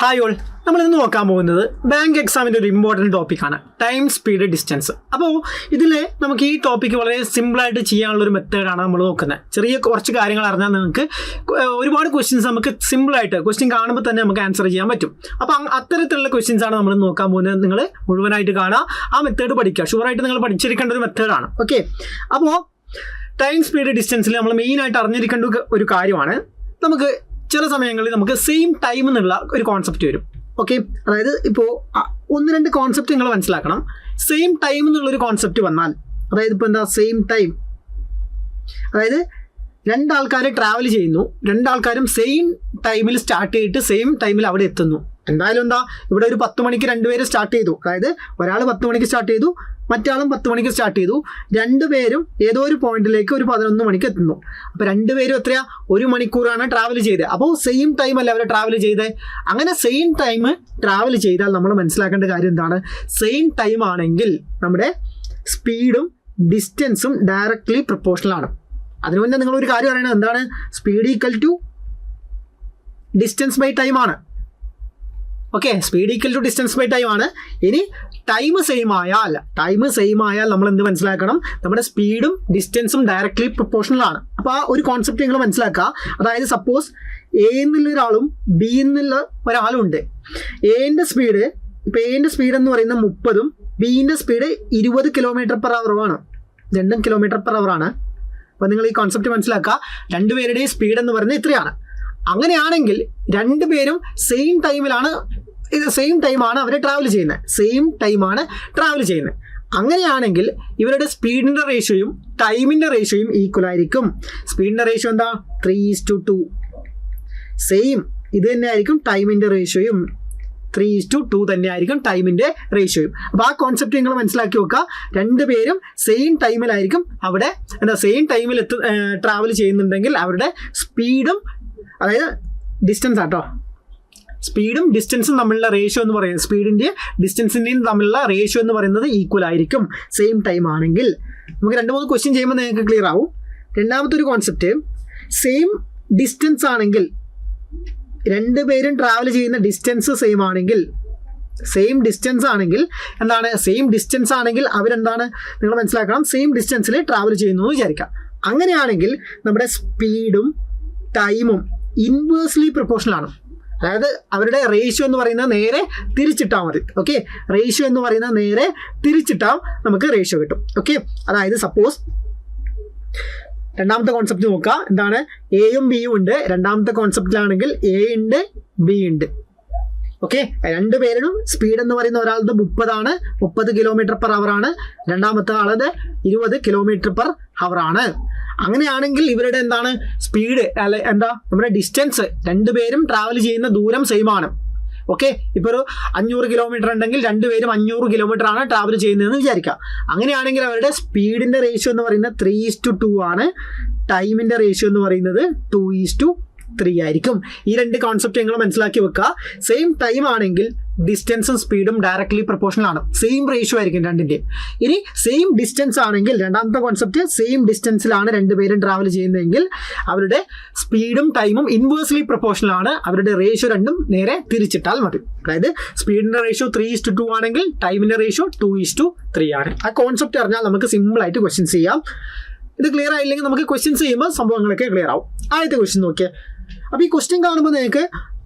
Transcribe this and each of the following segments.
Hi all, നമ്മളിന്ന് നോക്കാൻ പോകുന്നത് ബാങ്ക് എക്സാമിൻ്റെ ഒരു ഇമ്പോർട്ടൻറ്റ് ടോപ്പിക്കാണ് ടൈം, സ്പീഡ്, ഡിസ്റ്റൻസ്. അപ്പോൾ ഇതിൽ നമുക്ക് ഈ ടോപ്പിക്ക് വളരെ സിമ്പിളായിട്ട് ചെയ്യാനുള്ളൊരു മെത്തേഡാണ് നമ്മൾ നോക്കുന്നത്. ചെറിയ കുറച്ച് കാര്യങ്ങൾ അറിഞ്ഞാൽ നിങ്ങൾക്ക് ഒരുപാട് ക്വസ്റ്റ്യൻസ് നമുക്ക് സിമ്പിളായിട്ട് ക്വസ്റ്റ്യൻ കാണുമ്പോൾ തന്നെ നമുക്ക് ആൻസർ ചെയ്യാൻ പറ്റും. അപ്പോൾ അത്തരത്തിലുള്ള ക്വസ്റ്റ്യൻസാണ് നമ്മൾ നോക്കാൻ പോകുന്നത്. നിങ്ങൾ മുഴുവനായിട്ട് കാണുക, ആ മെത്തേഡ് പഠിക്കുക. ഷുവറായിട്ട് നിങ്ങൾ പഠിച്ചിരിക്കേണ്ട ഒരു മെത്തേഡാണ്. ഓക്കെ, അപ്പോൾ ടൈം, സ്പീഡ്, ഡിസ്റ്റൻസിൽ നമ്മൾ മെയിനായിട്ട് അറിഞ്ഞിരിക്കേണ്ട ഒരു കാര്യമാണ്, നമുക്ക് ചില സമയങ്ങളിൽ നമുക്ക് സെയിം ടൈം എന്നുള്ള ഒരു കോൺസെപ്റ്റ് വരും. ഓക്കെ, അതായത് ഇപ്പോൾ ഒന്ന് രണ്ട് കോൺസെപ്റ്റ് നിങ്ങൾ മനസ്സിലാക്കണം. സെയിം ടൈം എന്നുള്ളൊരു കോൺസെപ്റ്റ് വന്നാൽ, അതായത് ഇപ്പോൾ എന്താ സെയിം ടൈം, അതായത് രണ്ടാൾക്കാർ ട്രാവൽ ചെയ്യുന്നു, രണ്ടാൾക്കാരും സെയിം ടൈമിൽ സ്റ്റാർട്ട് ചെയ്തിട്ട് സെയിം ടൈമിൽ അവിടെ എത്തുന്നു. എന്തായാലും എന്താ, ഇവിടെ ഒരു 10 മണിക്ക് രണ്ടുപേര് സ്റ്റാർട്ട് ചെയ്തു, അതായത് ഒരാൾ 10 മണിക്ക് സ്റ്റാർട്ട് ചെയ്തു, മറ്റാളും 10 മണിക്ക് സ്റ്റാർട്ട് ചെയ്തു. രണ്ടുപേരും ഏതോ ഒരു പോയിന്റിലേക്ക് ഒരു 11 മണിക്ക് എത്തുന്നു. അപ്പോൾ രണ്ടുപേരും എത്രയാ, 1 മണിക്കൂറാണ് ട്രാവൽ ചെയ്തത്. അപ്പോൾ സെയിം ടൈം അല്ല അവർ ട്രാവൽ ചെയ്തത്. അങ്ങനെ സെയിം ടൈം ട്രാവൽ ചെയ്താൽ നമ്മൾ മനസ്സിലാക്കേണ്ട കാര്യം എന്താണ്, സെയിം ടൈം ആണെങ്കിൽ നമ്മുടെ സ്പീഡും ഡിസ്റ്റൻസും ഡയറക്ട്ലി പ്രൊപ്പോർഷണൽ ആണ്. അതിനു മുന്നേ നിങ്ങളൊരു കാര്യം അറിയണം, എന്താണ് speed equal to distance by time ആണ്. Okay, speed equal to distance by time ആണ്. ഇനി ടൈം സെയിം ആയാൽ നമ്മൾ എന്ത് മനസ്സിലാക്കണം, നമ്മുടെ സ്പീഡും ഡിസ്റ്റൻസും ഡയറക്ട്ലി പ്രൊപ്പോർഷണൽ ആണ്. അപ്പോൾ ആ ഒരു കോൺസെപ്റ്റ് നിങ്ങൾ മനസ്സിലാക്കുക. അതായത് സപ്പോസ് എ എന്നുള്ള ഒരാളും ബി എന്നുള്ള ഒരാളും ഉണ്ട്. എന്റെ സ്പീഡ് എന്ന് പറയുന്നത് 30ഉം ബിന്റെ സ്പീഡ് 20 km/h. രണ്ടും km/h ആണ്. അപ്പോൾ നിങ്ങൾ ഈ കോൺസെപ്റ്റ് മനസ്സിലാക്കുക. രണ്ടുപേരുടെയും സ്പീഡ് എന്ന് പറയുന്നത് ഇത്രയാണ്. അങ്ങനെയാണെങ്കിൽ രണ്ടുപേരും സെയിം ടൈമാണ് അവർ ട്രാവൽ ചെയ്യുന്നത്. അങ്ങനെയാണെങ്കിൽ ഇവരുടെ സ്പീഡിൻ്റെ റേഷ്യോയും ടൈമിൻ്റെ റേഷ്യോയും ഈക്വൽ ആയിരിക്കും. സ്പീഡിൻ്റെ റേഷ്യോ എന്താ, 3:2. സെയിം ഇത് തന്നെ ആയിരിക്കും ടൈമിൻ്റെ റേഷ്യോയും, 3:2 തന്നെയായിരിക്കും ടൈമിൻ്റെ റേഷ്യോയും. അപ്പോൾ ആ കോൺസെപ്റ്റ് നിങ്ങൾ മനസ്സിലാക്കി വെക്കുക. രണ്ടുപേരും സെയിം ടൈമിലായിരിക്കും അവിടെ സെയിം ടൈമിൽ ട്രാവൽ ചെയ്യുന്നുണ്ടെങ്കിൽ അവരുടെ സ്പീഡും, അതായത് ഡിസ്റ്റൻസ് ആട്ടോ, സ്പീഡും ഡിസ്റ്റൻസും തമ്മിലുള്ള റേഷ്യോ എന്ന് പറയുന്നത്, സ്പീഡിൻ്റെ ഡിസ്റ്റൻസിൻ്റെയും തമ്മിലുള്ള റേഷ്യോ എന്ന് പറയുന്നത് ഈക്വൽ ആയിരിക്കും സെയിം ടൈം ആണെങ്കിൽ. നമുക്ക് 2-3 ക്വസ്റ്റ്യൻ ചെയ്യുമ്പോൾ നിങ്ങൾക്ക് ക്ലിയർ ആവും. രണ്ടാമത്തെ ഒരു കോൺസെപ്റ്റ്, സെയിം ഡിസ്റ്റൻസ് ആണെങ്കിൽ, രണ്ടുപേരും ട്രാവൽ ചെയ്യുന്ന ഡിസ്റ്റൻസ് സെയിം ആണെങ്കിൽ അവരെന്താണ് നിങ്ങൾ മനസ്സിലാക്കണം, സെയിം ഡിസ്റ്റൻസിൽ ട്രാവൽ ചെയ്യുന്നു എന്ന് വിചാരിക്കാം. അങ്ങനെയാണെങ്കിൽ നമ്മുടെ സ്പീഡും ടൈമും ഇൻവേഴ്സ്ലി പ്രൊപ്പോർഷണൽ ആണ്. അതായത് അവരുടെ റേഷ്യോ എന്ന് പറയുന്നത് നേരെ തിരിച്ചിട്ടാൽ മതി. ഓക്കെ, റേഷ്യോ എന്ന് പറയുന്നത് നേരെ തിരിച്ചിട്ടാൽ നമുക്ക് റേഷ്യോ കിട്ടും. ഓക്കെ, അതായത് സപ്പോസ് രണ്ടാമത്തെ കോൺസെപ്റ്റ് നോക്കുക, എന്താണ്, എയും ബിയും ഉണ്ട്. രണ്ടാമത്തെ കോൺസെപ്റ്റിലാണെങ്കിൽ എ ഉണ്ട്, ബി ഉണ്ട്. ഓക്കെ, രണ്ടുപേരും സ്പീഡ് എന്ന് പറയുന്ന ഒരാളുടെ 30 km/h ആണ്, രണ്ടാമത്തെ ആളത് 20 km/h ആണ്. അങ്ങനെയാണെങ്കിൽ ഇവരുടെ എന്താണ് സ്പീഡ്, അല്ലെ എന്താ നമ്മുടെ ഡിസ്റ്റൻസ്, രണ്ടുപേരും ട്രാവൽ ചെയ്യുന്ന ദൂരം സെയിം ആണ്. ഓക്കെ, ഇപ്പോൾ ഒരു 500 km ഉണ്ടെങ്കിൽ രണ്ടുപേരും 500 km ആണ് ട്രാവൽ ചെയ്യുന്നതെന്ന് വിചാരിക്കാം. അങ്ങനെയാണെങ്കിൽ അവരുടെ സ്പീഡിൻ്റെ റേഷ്യോ എന്ന് പറയുന്നത് 3:2 ആണ്, ടൈമിൻ്റെ റേഷ്യോ എന്ന് പറയുന്നത് 2:3 ആയിരിക്കും. ഈ രണ്ട് കോൺസെപ്റ്റ് നിങ്ങൾ മനസ്സിലാക്കി വെക്കുക. സെയിം ടൈം ആണെങ്കിൽ ഡിസ്റ്റൻസും സ്പീഡും ഡയറക്ട്ലി പ്രൊപ്പോർഷണൽ ആണ്, സെയിം റേഷ്യോ ആയിരിക്കും രണ്ടിൻ്റെയും. ഇനി സെയിം ഡിസ്റ്റൻസ് ആണെങ്കിൽ, രണ്ടാമത്തെ കോൺസെപ്റ്റ്, സെയിം ഡിസ്റ്റൻസിലാണ് രണ്ടുപേരും ട്രാവൽ ചെയ്യുന്നതെങ്കിൽ അവരുടെ സ്പീഡും ടൈമും ഇൻവേഴ്സ്ലി പ്രൊപ്പോർഷണൽ ആണ്. അവരുടെ റേഷ്യോ രണ്ടും നേരെ തിരിച്ചിട്ടാൽ മതി. അതായത് സ്പീഡിൻ്റെ റേഷ്യോ 3:2 ആണെങ്കിൽ ടൈമിൻ്റെ റേഷ്യോ 2:3 ആണ്. ആ കോൺസെപ്റ്റ് അറിഞ്ഞാൽ നമുക്ക് സിമ്പിളായിട്ട് ക്വസ്റ്റ്യൻസ് ചെയ്യാം. ഇത് ക്ലിയർ ആയില്ലെങ്കിൽ നമുക്ക് ക്വസ്റ്റ്യൻസ് ചെയ്യുമ്പോൾ സംഭവങ്ങളൊക്കെ ക്ലിയർ ആവും. ആദ്യത്തെ ക്വസ്റ്റ്യൻ നോക്കിയേ. അപ്പോൾ ഈ ക്വസ്റ്റ്യൻ കാണുമ്പോൾ നിങ്ങൾക്ക്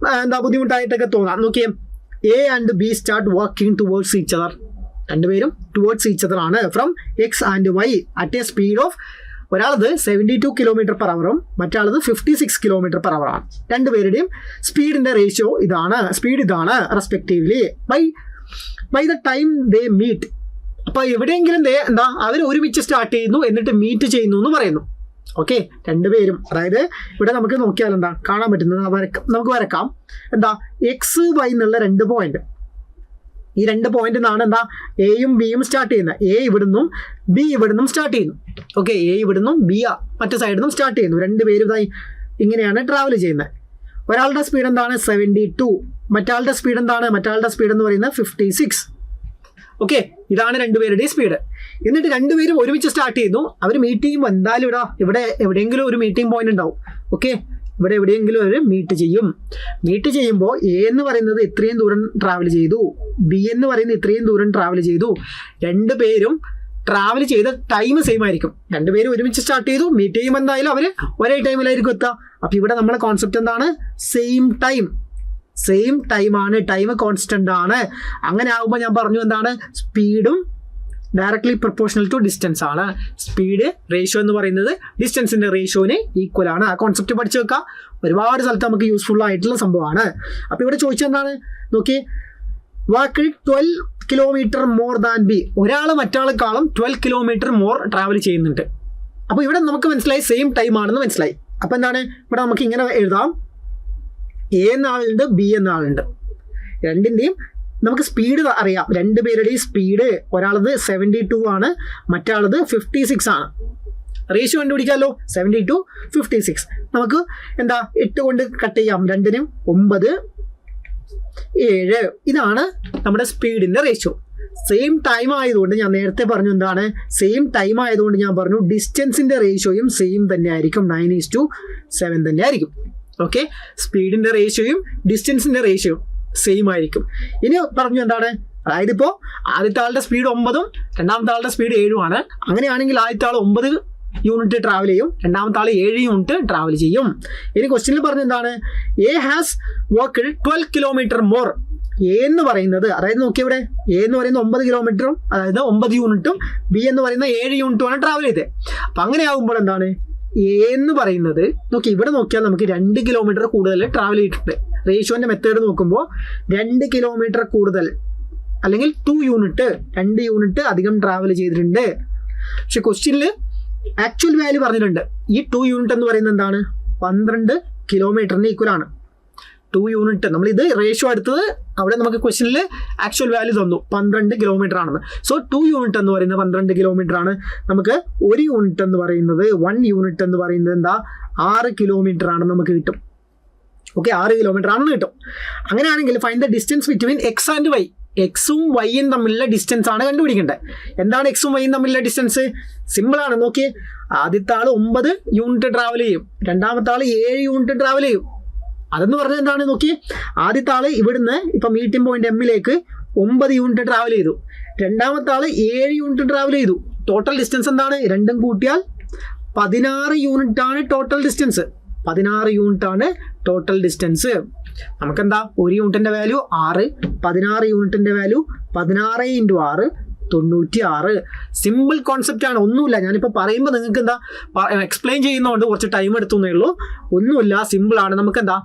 ബുദ്ധിമുട്ടായിട്ടൊക്കെ തോന്നാം. നോക്കിയേ, A and B start working towards each other. രണ്ടുപേരും ടുവേർഡ്സ് ഈച്ച് അതർ ആണ്. From X and Y at a speed of, ഒരാളത് 72 km/h മറ്റാളത് 56 km/h ആണ്. രണ്ടുപേരുടെയും സ്പീഡിൻ്റെ റേഷ്യോ ഇതാണ്, സ്പീഡ് ഇതാണ് respectively. By the time they meet. അപ്പോൾ എവിടെയെങ്കിലും അവർ ഒരുമിച്ച് സ്റ്റാർട്ട് ചെയ്യുന്നു എന്നിട്ട് മീറ്റ് ചെയ്യുന്നു എന്ന് പറയുന്നു. ഓക്കെ, രണ്ടുപേരും, അതായത് ഇവിടെ നമുക്ക് നോക്കിയാൽ എന്താ കാണാൻ പറ്റുന്നത്, നമുക്ക് വരക്കാം. എക്സ് വൈ എന്നുള്ള 2 പോയിന്റ്, ഈ 2 പോയിന്റ് നിന്നാണ് എയും ബിയും സ്റ്റാർട്ട് ചെയ്യുന്നത്. എ ഇവിടുന്നും ബി ഇവിടുന്നും സ്റ്റാർട്ട് ചെയ്യുന്നു. ഓക്കെ, എ ഇവിടുന്നും ബി മറ്റു സൈഡിൽ നിന്നും സ്റ്റാർട്ട് ചെയ്യുന്നു. രണ്ടുപേരും ഇങ്ങനെയാണ് ട്രാവൽ ചെയ്യുന്നത്. ഒരാളുടെ സ്പീഡ് എന്താണ്, 72. മറ്റാളുടെ സ്പീഡ് എന്താണ്, മറ്റാളുടെ സ്പീഡ് എന്ന് പറയുന്നത് 56. ഓക്കെ, ഇതാണ് രണ്ടുപേരുടെയും സ്പീഡ്. എന്നിട്ട് രണ്ടുപേരും ഒരുമിച്ച് സ്റ്റാർട്ട് ചെയ്യുന്നു. അവർ മീറ്റ് ചെയ്യുമ്പോൾ എന്തായാലും ഇവിടെ എവിടെയെങ്കിലും ഒരു മീറ്റിംഗ് പോയിന്റ് ഉണ്ടാവും. ഓക്കെ, ഇവിടെ എവിടെയെങ്കിലും അവർ മീറ്റ് ചെയ്യും. മീറ്റ് ചെയ്യുമ്പോൾ എ എന്ന് പറയുന്നത് ഇത്രയും ദൂരം ട്രാവൽ ചെയ്തു, ബി എന്ന് പറയുന്നത് ഇത്രയും ദൂരം ട്രാവൽ ചെയ്തു. രണ്ടുപേരും ട്രാവൽ ചെയ്ത ടൈം സെയിം ആയിരിക്കും. രണ്ടുപേരും ഒരുമിച്ച് സ്റ്റാർട്ട് ചെയ്തു, മീറ്റ് ചെയ്യുമ്പോൾ എന്തായാലും അവർ ഒരേ ടൈമിലായിരിക്കും എത്തുക. അപ്പം ഇവിടെ നമ്മളെ കോൺസെപ്റ്റ് എന്താണ്? Same time. സെയിം ടൈമാണ്, ടൈം കോൺസ്റ്റന്റ് ആണ്. അങ്ങനെ ആകുമ്പോൾ ഞാൻ പറഞ്ഞു എന്താണ്? സ്പീഡും ഡയറക്ട്ലി പ്രൊപ്പോർഷണൽ ടു ഡിസ്റ്റൻസ് ആണ്. സ്പീഡ് റേഷ്യോ എന്ന് പറയുന്നത് ഡിസ്റ്റൻസിന്റെ റേഷ്യോന് ഈക്വൽ ആണ്. ആ കോൺസെപ്റ്റ് പഠിച്ചു വെക്കാം. ഒരുപാട് സ്ഥലത്ത് നമുക്ക് യൂസ്ഫുൾ ആയിട്ടുള്ള സംഭവമാണ്. അപ്പോൾ ഇവിടെ ചോദിച്ചെന്താണ് നോക്കി, വാക്ക് 12 കിലോമീറ്റർ മോർ ദാൻ ബി. ഒരാൾ മറ്റാളെക്കാളും 12 കിലോമീറ്റർ മോർ ട്രാവൽ ചെയ്യുന്നുണ്ട്. അപ്പോൾ ഇവിടെ നമുക്ക് മനസ്സിലായി സെയിം ടൈം ആണെന്ന് മനസ്സിലായി. അപ്പോൾ എന്താണ് ഇവിടെ നമുക്ക് ഇങ്ങനെ എഴുതാം, എ എന്ന ആളുണ്ട്, ബി എന്ന ആളുണ്ട്. രണ്ടിൻ്റെയും നമുക്ക് സ്പീഡ് അറിയാം. രണ്ടുപേരുടെയും സ്പീഡ് ഒരാളത് 72 ആണ്, മറ്റാളത് 56 ആണ്. റേഷ്യോ കണ്ടുപിടിക്കാമല്ലോ, 72-56. നമുക്ക് എന്താ 8 കൊണ്ട് കട്ട് ചെയ്യാം. രണ്ടിനും 9, 7. ഇതാണ് നമ്മുടെ സ്പീഡിന്റെ റേഷ്യോ. സെയിം ടൈം ആയതുകൊണ്ട് ഞാൻ നേരത്തെ പറഞ്ഞു എന്താണ്? സെയിം ടൈം ആയതുകൊണ്ട് ഞാൻ പറഞ്ഞു ഡിസ്റ്റൻസിന്റെ റേഷ്യോയും സെയിം തന്നെ ആയിരിക്കും, 9:7 തന്നെ ആയിരിക്കും. ഓക്കെ, സ്പീഡിന്റെ റേഷ്യോയും ഡിസ്റ്റൻസിന്റെ റേഷ്യോയും സെയിം ആയിരിക്കും. ഇനി പറഞ്ഞു എന്താണ്? അതായത് ഇപ്പോൾ ആദ്യത്തെ ആളുടെ സ്പീഡ് 9ഉം രണ്ടാമത്തെ ആളുടെ സ്പീഡ് 7ഉമാണ്. അങ്ങനെയാണെങ്കിൽ ആദ്യത്തെ ആൾ 9 യൂണിറ്റ് ട്രാവൽ ചെയ്യും, രണ്ടാമത്തെ ആൾ 7 യൂണിറ്റ് ട്രാവൽ ചെയ്യും. ഇനി ക്വസ്റ്റ്യനിൽ പറഞ്ഞ എന്താണ്? A has walked 12 kilometre more. A എന്ന് പറയുന്നത്, അതായത് നോക്കി ഇവിടെ എ എന്ന് പറയുന്നത് 9 കിലോമീറ്ററും അതായത് 9 യൂണിറ്റും, ബി എന്ന് പറയുന്ന 7 യൂണിറ്റുമാണ് ട്രാവൽ ചെയ്തത്. അപ്പം അങ്ങനെ ആകുമ്പോൾ എന്താണ്? എ എന്ന് പറയുന്നത് നോക്കി, ഇവിടെ നോക്കിയാൽ നമുക്ക് 2 കിലോമീറ്റർ കൂടുതൽ ട്രാവൽ ചെയ്തിട്ടുണ്ട്. റേഷ്യോന്റെ മെത്തേഡ് നോക്കുമ്പോൾ 2 കിലോമീറ്റർ കൂടുതൽ അല്ലെങ്കിൽ 2 യൂണിറ്റ് 2 യൂണിറ്റ് അധികം ട്രാവൽ ചെയ്തിട്ടുണ്ട്. പക്ഷെ ക്വസ്റ്റ്യനിൽ ആക്ച്വൽ വാല്യൂ പറഞ്ഞിട്ടുണ്ട്. ഈ 2 യൂണിറ്റ് എന്ന് പറയുന്നത് എന്താണ്? 12 കിലോമീറ്ററിന് ഈക്വൽ ആണ്. 2 യൂണിറ്റ്, നമ്മൾ ഇത് റേഷ്യോ എടുത്തത് അവിടെ നമുക്ക് ക്വസ്റ്റ്യനിൽ ആക്ച്വൽ വാല്യൂ തന്നു 12 കിലോമീറ്റർ ആണെന്ന്. സോ 2 യൂണിറ്റ് എന്ന് പറയുന്നത് 12 കിലോമീറ്റർ ആണ്. നമുക്ക് 1 യൂണിറ്റ് എന്ന് പറയുന്നത് 1 യൂണിറ്റ് എന്ന് പറയുന്നത് എന്താ? 6 കിലോമീറ്റർ ആണെന്ന് നമുക്ക് കിട്ടും. ഓക്കെ, 6 കിലോമീറ്റർ ആണെന്ന് കിട്ടും. അങ്ങനെയാണെങ്കിൽ find the distance between x and y. എക്സും വൈയും തമ്മിലുള്ള ഡിസ്റ്റൻസ് ആണ് കണ്ടുപിടിക്കേണ്ടത്. എന്താണ് എക്സും വൈയും തമ്മിലുള്ള ഡിസ്റ്റൻസ്? സിമ്പിളാണ്. നോക്കി, ആദ്യത്തെ ആൾ 9 യൂണിറ്റ് ട്രാവൽ ചെയ്യും, രണ്ടാമത്തെ ആൾ 7 യൂണിറ്റ് ട്രാവൽ ചെയ്യും. അതെന്ന് പറഞ്ഞാൽ എന്താണ്? നോക്കി, ആദ്യത്തെ ആൾ ഇവിടുന്ന് ഇപ്പം മീറ്റിംഗ് പോയിന്റ് എമ്മിലേക്ക് 9 യൂണിറ്റ് ട്രാവൽ ചെയ്തു, രണ്ടാമത്തെ ആൾ 7 യൂണിറ്റ് ട്രാവൽ ചെയ്തു. ടോട്ടൽ ഡിസ്റ്റൻസ് എന്താണ്? രണ്ടും കൂട്ടിയാൽ 16 യൂണിറ്റ് ആണ് ടോട്ടൽ ഡിസ്റ്റൻസ്. 16 യൂണിറ്റ് ആണ് ടോട്ടൽ ഡിസ്റ്റൻസ്. നമുക്കെന്താ? 1 യൂണിറ്റിന്റെ വാല്യൂ 6, 16 യൂണിറ്റിന്റെ വാല്യൂ 16 × 6 96. സിമ്പിൾ കോൺസെപ്റ്റ് ആണ്, ഒന്നുമില്ല. ഞാനിപ്പോൾ പറയുമ്പോൾ നിങ്ങൾക്ക് എന്താ എക്സ്പ്ലെയിൻ ചെയ്യുന്നതുകൊണ്ട് കുറച്ച് ടൈം എടുത്തുന്നേ ഉള്ളൂ. ഒന്നുമില്ല, സിമ്പിളാണ്. നമുക്കെന്താ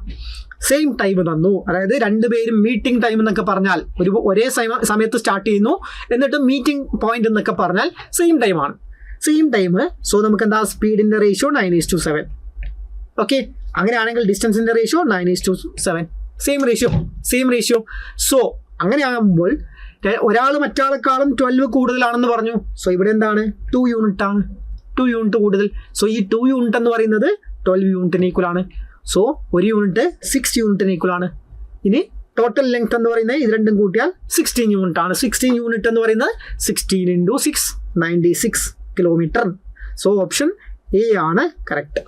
സെയിം ടൈം തന്നു. അതായത് രണ്ടുപേരും മീറ്റിംഗ് ടൈം എന്നൊക്കെ പറഞ്ഞാൽ ഒരേ സമയത്ത് സ്റ്റാർട്ട് ചെയ്യുന്നു, എന്നിട്ട് മീറ്റിംഗ് പോയിന്റ് എന്നൊക്കെ പറഞ്ഞാൽ സെയിം ടൈമാണ്. Same time. സോ നമുക്കെന്താ? സ്പീഡിന്റെ റേഷ്യോ 9:7. ഓക്കെ, അങ്ങനെയാണെങ്കിൽ ഡിസ്റ്റൻസിന്റെ റേഷ്യോ 9:7. Same ratio. സോ അങ്ങനെ ആകുമ്പോൾ ഒരാൾ മറ്റാളെക്കാളും 12 കൂടുതലാണെന്ന് പറഞ്ഞു. സോ ഇവിടെ എന്താണ്? 2 യൂണിറ്റ് ആണ്, 2 യൂണിറ്റ് കൂടുതൽ. സോ ഈ 2 യൂണിറ്റ് എന്ന് പറയുന്നത് 12 യൂണിറ്റിന് ഈക്വൽ ആണ്. സോ 1 യൂണിറ്റ് 6 യൂണിറ്റിന് ഈക്വൽ ആണ്. ഇനി ടോട്ടൽ ലെങ്ത് എന്ന് പറയുന്നത് ഇത് രണ്ടും കൂട്ടിയാൽ 16 യൂണിറ്റ് ആണ്. 16 യൂണിറ്റ് എന്ന് പറയുന്നത് 16 × 6 96 കിലോമീറ്റർ. സോ ഓപ്ഷൻ എ ആണ് കറക്റ്റ്.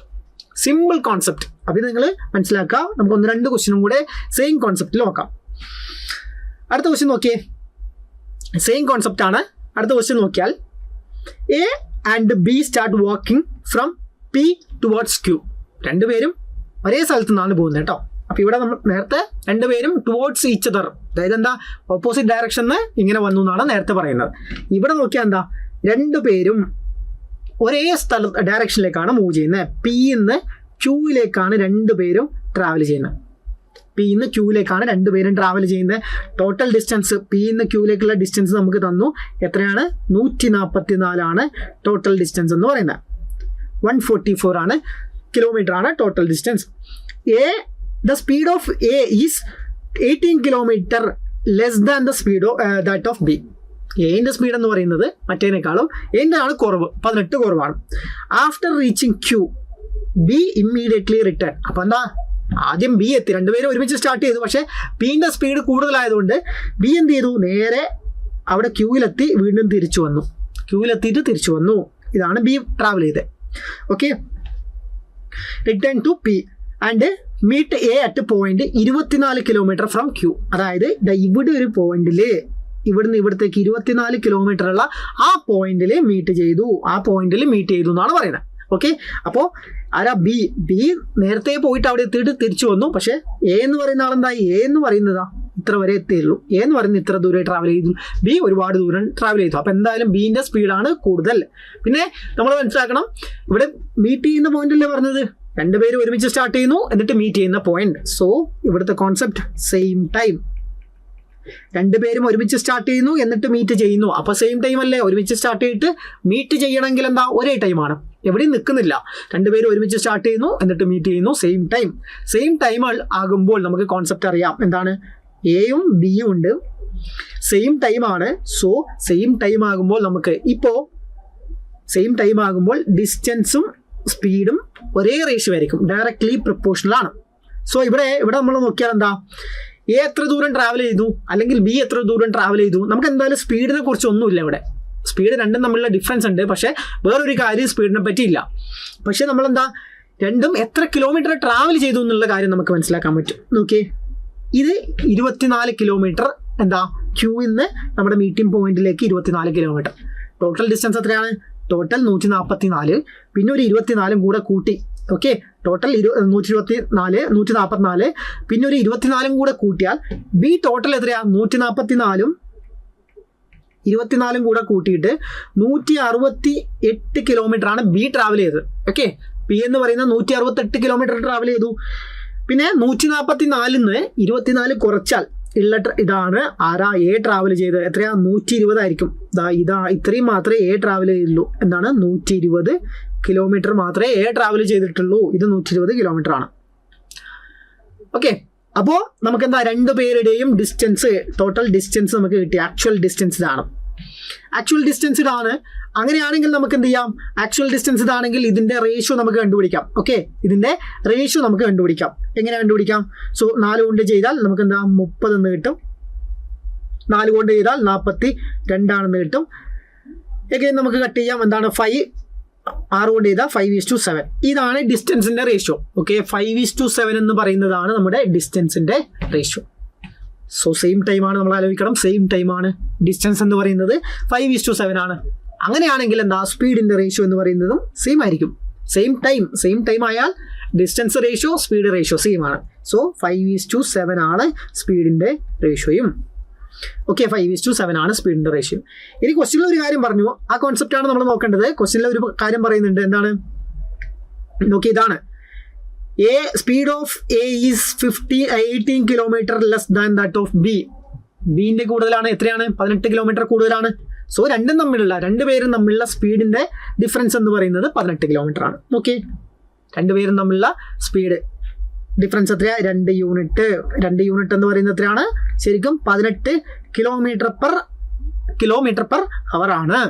Simple concept. അപ്പം നിങ്ങൾ മനസ്സിലാക്കുക. നമുക്ക് 1-2 ക്വസ്റ്റ്യനും കൂടെ സെയിം കോൺസെപ്റ്റിൽ നോക്കാം. അടുത്ത ക്വസ്റ്റ്യൻ നോക്കിയേ, സെയിം കോൺസെപ്റ്റ് ആണ്. അടുത്ത ക്വസ്റ്റ്യൻ നോക്കിയാൽ A and B start walking from P towards Q. രണ്ടുപേരും ഒരേ സ്ഥലത്തു നിന്നാണ് പോകുന്നത് കേട്ടോ. അപ്പോൾ ഇവിടെ നമ്മൾ നേരത്തെ രണ്ടുപേരും ടുവേർഡ്സ് ഈച്ച് അതർ, അതായത് എന്താ ഓപ്പോസിറ്റ് ഡയറക്ഷനിൽ ഇങ്ങനെ വന്നു എന്നാണ് നേരത്തെ പറയുന്നത്. ഇവിടെ നോക്കിയാൽ എന്താ? രണ്ടുപേരും ഒരേ ഡയറക്ഷനിലേക്കാണ് മൂവ് ചെയ്യുന്നത്. പിന്ന് ക്യൂയിലേക്കാണ് രണ്ടുപേരും ട്രാവൽ ചെയ്യുന്നത്. പിന്ന് ക്യൂയിലേക്കാണ് രണ്ടുപേരും ട്രാവൽ ചെയ്യുന്നത്. ടോട്ടൽ ഡിസ്റ്റൻസ് പിന്ന് ക്യൂയിലേക്കുള്ള ഡിസ്റ്റൻസ് നമുക്ക് തന്നു. എത്രയാണ്? 144 ആണ് ടോട്ടൽ ഡിസ്റ്റൻസ് എന്ന് പറയുന്നത്. 144 ആണ് കിലോമീറ്റർ ആണ് total distance. The speed of A is 18 kilometre less than the speed that of B. എന്റെ സ്പീഡ് എന്ന് പറയുന്നത് മറ്റേനേക്കാളും എൻ്റെ ആണ് കുറവ്, 18 കുറവാണ്. After reaching Q B immediately return. അപ്പം എന്താ? ആദ്യം ബി എത്തി, രണ്ടുപേരും ഒരുമിച്ച് സ്റ്റാർട്ട് ചെയ്തു. പക്ഷേ ബിന്റെ സ്പീഡ് കൂടുതലായതുകൊണ്ട് ബി എന്ത് ചെയ്തു? നേരെ അവിടെ ക്യൂവിലെത്തി വീണ്ടും തിരിച്ചു വന്നു. ക്യൂവിലെത്തിയിട്ട് തിരിച്ചു വന്നു. ഇതാണ് ബി ട്രാവൽ ചെയ്തത്. Okay, return to P. And meet A at point 24 kilometre from Q. അതായത് ഇവിടെ ഒരു പോയിന്റിൽ ഇവിടുന്ന് ഇവിടത്തേക്ക് 24 കിലോമീറ്റർ ഉള്ള ആ പോയിന്റിൽ മീറ്റ് ചെയ്തു എന്നാണ് പറയുന്നത്. ഓക്കെ, അപ്പോൾ ആരാ ബി നേരത്തെ പോയിട്ട് അവിടെ എത്തിയിട്ട് തിരിച്ചു വന്നു. പക്ഷെ എ എന്ന് പറയുന്ന ആളെന്തായി, എ എന്ന് പറയുന്നതാ ഇത്ര വരെ എത്തിയുള്ളൂ, എ എന്ന് പറയുന്നത് ഇത്ര ദൂരെ ട്രാവൽ ചെയ്തു, ബി ഒരുപാട് ദൂരം ട്രാവൽ ചെയ്തു. അപ്പോൾ എന്തായാലും ബീൻ്റെ സ്പീഡാണ് കൂടുതൽ. പിന്നെ നമ്മൾ മനസ്സിലാക്കണം, ഇവിടെ മീറ്റ് ചെയ്യുന്ന പോയിന്റല്ലേ പറഞ്ഞത്, രണ്ടുപേരും ഒരുമിച്ച് സ്റ്റാർട്ട് ചെയ്യുന്നു എന്നിട്ട് മീറ്റ് ചെയ്യുന്ന പോയിന്റ്. സോ ഇവിടുത്തെ കോൺസെപ്റ്റ് സെയിം ടൈം. രണ്ടുപേരും ഒരുമിച്ച് സ്റ്റാർട്ട് ചെയ്യുന്നു എന്നിട്ട് മീറ്റ് ചെയ്യുന്നു, അപ്പോൾ സെയിം ടൈം അല്ലേ. ഒരുമിച്ച് സ്റ്റാർട്ട് ചെയ്തിട്ട് മീറ്റ് ചെയ്യണമെങ്കിൽ എന്താ, ഒരേ ടൈമാണ്, എവിടെയും നിൽക്കുന്നില്ല. രണ്ടുപേരും ഒരുമിച്ച് സ്റ്റാർട്ട് ചെയ്യുന്നു എന്നിട്ട് മീറ്റ് ചെയ്യുന്നു, സെയിം ടൈം ആകുമ്പോൾ നമുക്ക് കോൺസെപ്റ്റ് അറിയാം. എന്താണ്, എയും ബിയും ഉണ്ട്, സെയിം ടൈമാണ്. സോ സെയിം ടൈം ആകുമ്പോൾ നമുക്ക് സെയിം ടൈം ആകുമ്പോൾ ഡിസ്റ്റൻസും സ്പീഡും ഒരേ റേഷ്യോ ആയിരിക്കും, ഡയറക്ട്ലി പ്രൊപ്പോർഷണൽ ആണ്. സോ ഇവിടെ നമ്മൾ നോക്കിയാൽ എന്താ, എ എത്ര ദൂരം ട്രാവൽ ചെയ്തു അല്ലെങ്കിൽ ബി എത്ര ദൂരം ട്രാവൽ ചെയ്തു, നമുക്ക് എന്തായാലും സ്പീഡിനെ കുറിച്ച് ഒന്നുമില്ല ഇവിടെ. സ്പീഡ് രണ്ടും തമ്മിലുള്ള ഡിഫറൻസ് ഉണ്ട്, പക്ഷേ വേറൊരു കാര്യം സ്പീഡിനെ പറ്റിയില്ല. പക്ഷെ നമ്മളെന്താ, രണ്ടും എത്ര കിലോമീറ്റർ ട്രാവൽ ചെയ്തു എന്നുള്ള കാര്യം നമുക്ക് മനസ്സിലാക്കാൻ പറ്റും. നോക്കിയേ, ഇത് 24 കിലോമീറ്റർ എന്താ, ക്യൂവിൽ നിന്ന് നമ്മുടെ മീറ്റിംഗ് പോയിന്റിലേക്ക് 24 കിലോമീറ്റർ. ടോട്ടൽ ഡിസ്റ്റൻസ് എത്രയാണ്, ടോട്ടൽ 144, പിന്നെ ഒരു 24 കൂടെ കൂട്ടി. ഓക്കെ, ടോട്ടൽ 144, പിന്നെ ഒരു 24 കൂടെ കൂട്ടിയാൽ ബി ടോട്ടൽ എത്രയാ, 144 കൂടെ കൂട്ടിയിട്ട് 168 കിലോമീറ്റർ ആണ് ബി ട്രാവൽ ചെയ്തത്. ഓക്കെ, ബി എന്ന് പറയുന്ന 168 കിലോമീറ്റർ ട്രാവൽ ചെയ്തു. പിന്നെ 144 24 കുറച്ചാൽ ഉള്ള ഇതാണ് ആരാ, എ ട്രാവൽ ചെയ്തത്. എത്രയാ, 120 ആയിരിക്കും. ഇത്രയും മാത്രമേ എ ട്രാവൽ ചെയ്തുള്ളൂ. എന്താണ്, 120 കിലോമീറ്റർ മാത്രമേ എ ട്രാവൽ ചെയ്തിട്ടുള്ളൂ. ഇത് 120 കിലോമീറ്റർ ആണ്. ഓക്കെ, അപ്പോൾ നമുക്ക് എന്താ, രണ്ടുപേരുടെയും ഡിസ്റ്റൻസ്, ടോട്ടൽ ഡിസ്റ്റൻസ് നമുക്ക് കിട്ടി. ആക്ച്വൽ ഡിസ്റ്റൻസ് ഇതാണ്. അങ്ങനെയാണെങ്കിൽ നമുക്ക് എന്ത് ചെയ്യാം, ആക്ച്വൽ ഡിസ്റ്റൻസ് ഇതാണെങ്കിൽ ഇതിന്റെ റേഷ്യോ നമുക്ക് കണ്ടുപിടിക്കാം. ഓക്കെ, ഇതിന്റെ റേഷ്യോ നമുക്ക് കണ്ടുപിടിക്കാം. എങ്ങനെ കണ്ടുപിടിക്കാം? സോ 4 കൊണ്ട് ചെയ്താൽ നമുക്ക് എന്താ, 30 എന്ന് കിട്ടും. 4 കൊണ്ട് ചെയ്താൽ 42 ആണെന്ന് കിട്ടും. എങ്ങനെ നമുക്ക് കട്ട് ചെയ്യാം, എന്താണ്, 6 കൊണ്ട് ചെയ്താൽ 5:7. ഇതാണ് ഡിസ്റ്റൻസിന്റെ റേഷ്യോ. ഓക്കെ, 5:7 എന്ന് പറയുന്നതാണ് നമ്മുടെ ഡിസ്റ്റൻസിന്റെ റേഷ്യോ. സോ സെയിം ടൈമാണ്, നമ്മൾ ആലോചിക്കണം, സെയിം ടൈമാണ്. ഡിസ്റ്റൻസ് എന്ന് പറയുന്നത് 5:7 ആണ്. അങ്ങനെയാണെങ്കിൽ എന്താ, സ്പീഡിന്റെ റേഷ്യോ എന്ന് പറയുന്നതും സെയിം ആയിരിക്കും. സെയിം ടൈം ആയാൽ distance ratio speed ratio same ആണ്. സോ 5:7 ആണ് സ്പീഡിന്റെ റേഷ്യോയും. ഓക്കെ, 5:7 ആണ് സ്പീഡിന്റെ റേഷ്യോ. ഇനി ക്വസ്റ്റ്യനിൽ ഒരു കാര്യം പറഞ്ഞു, ആ കോൺസെപ്റ്റ് ആണ് നമ്മൾ നോക്കേണ്ടത്. ക്വസ്റ്റ്യനിൽ ഒരു കാര്യം പറയുന്നുണ്ട്, എന്താണ്, നോക്കി, ഇതാണ് speed of A is 18 kilometre less than that of B. ബിന്റെ കൂടുതലാണ്, എത്രയാണ്, 18 കിലോമീറ്റർ കൂടുതലാണ്. സോ രണ്ടുപേരും തമ്മിലുള്ള സ്പീഡിന്റെ ഡിഫറൻസ് എന്ന് പറയുന്നത് 18 കിലോമീറ്റർ ആണ്. ഓക്കെ, രണ്ടുപേരും തമ്മിലുള്ള സ്പീഡ് ഡിഫറൻസ് എത്രയാ, 2 യൂണിറ്റ്. 2 യൂണിറ്റ് എന്ന് പറയുന്നത് എത്രയാണ്, ശരിക്കും 18 കിലോമീറ്റർ പെർ അവർ ആണ്.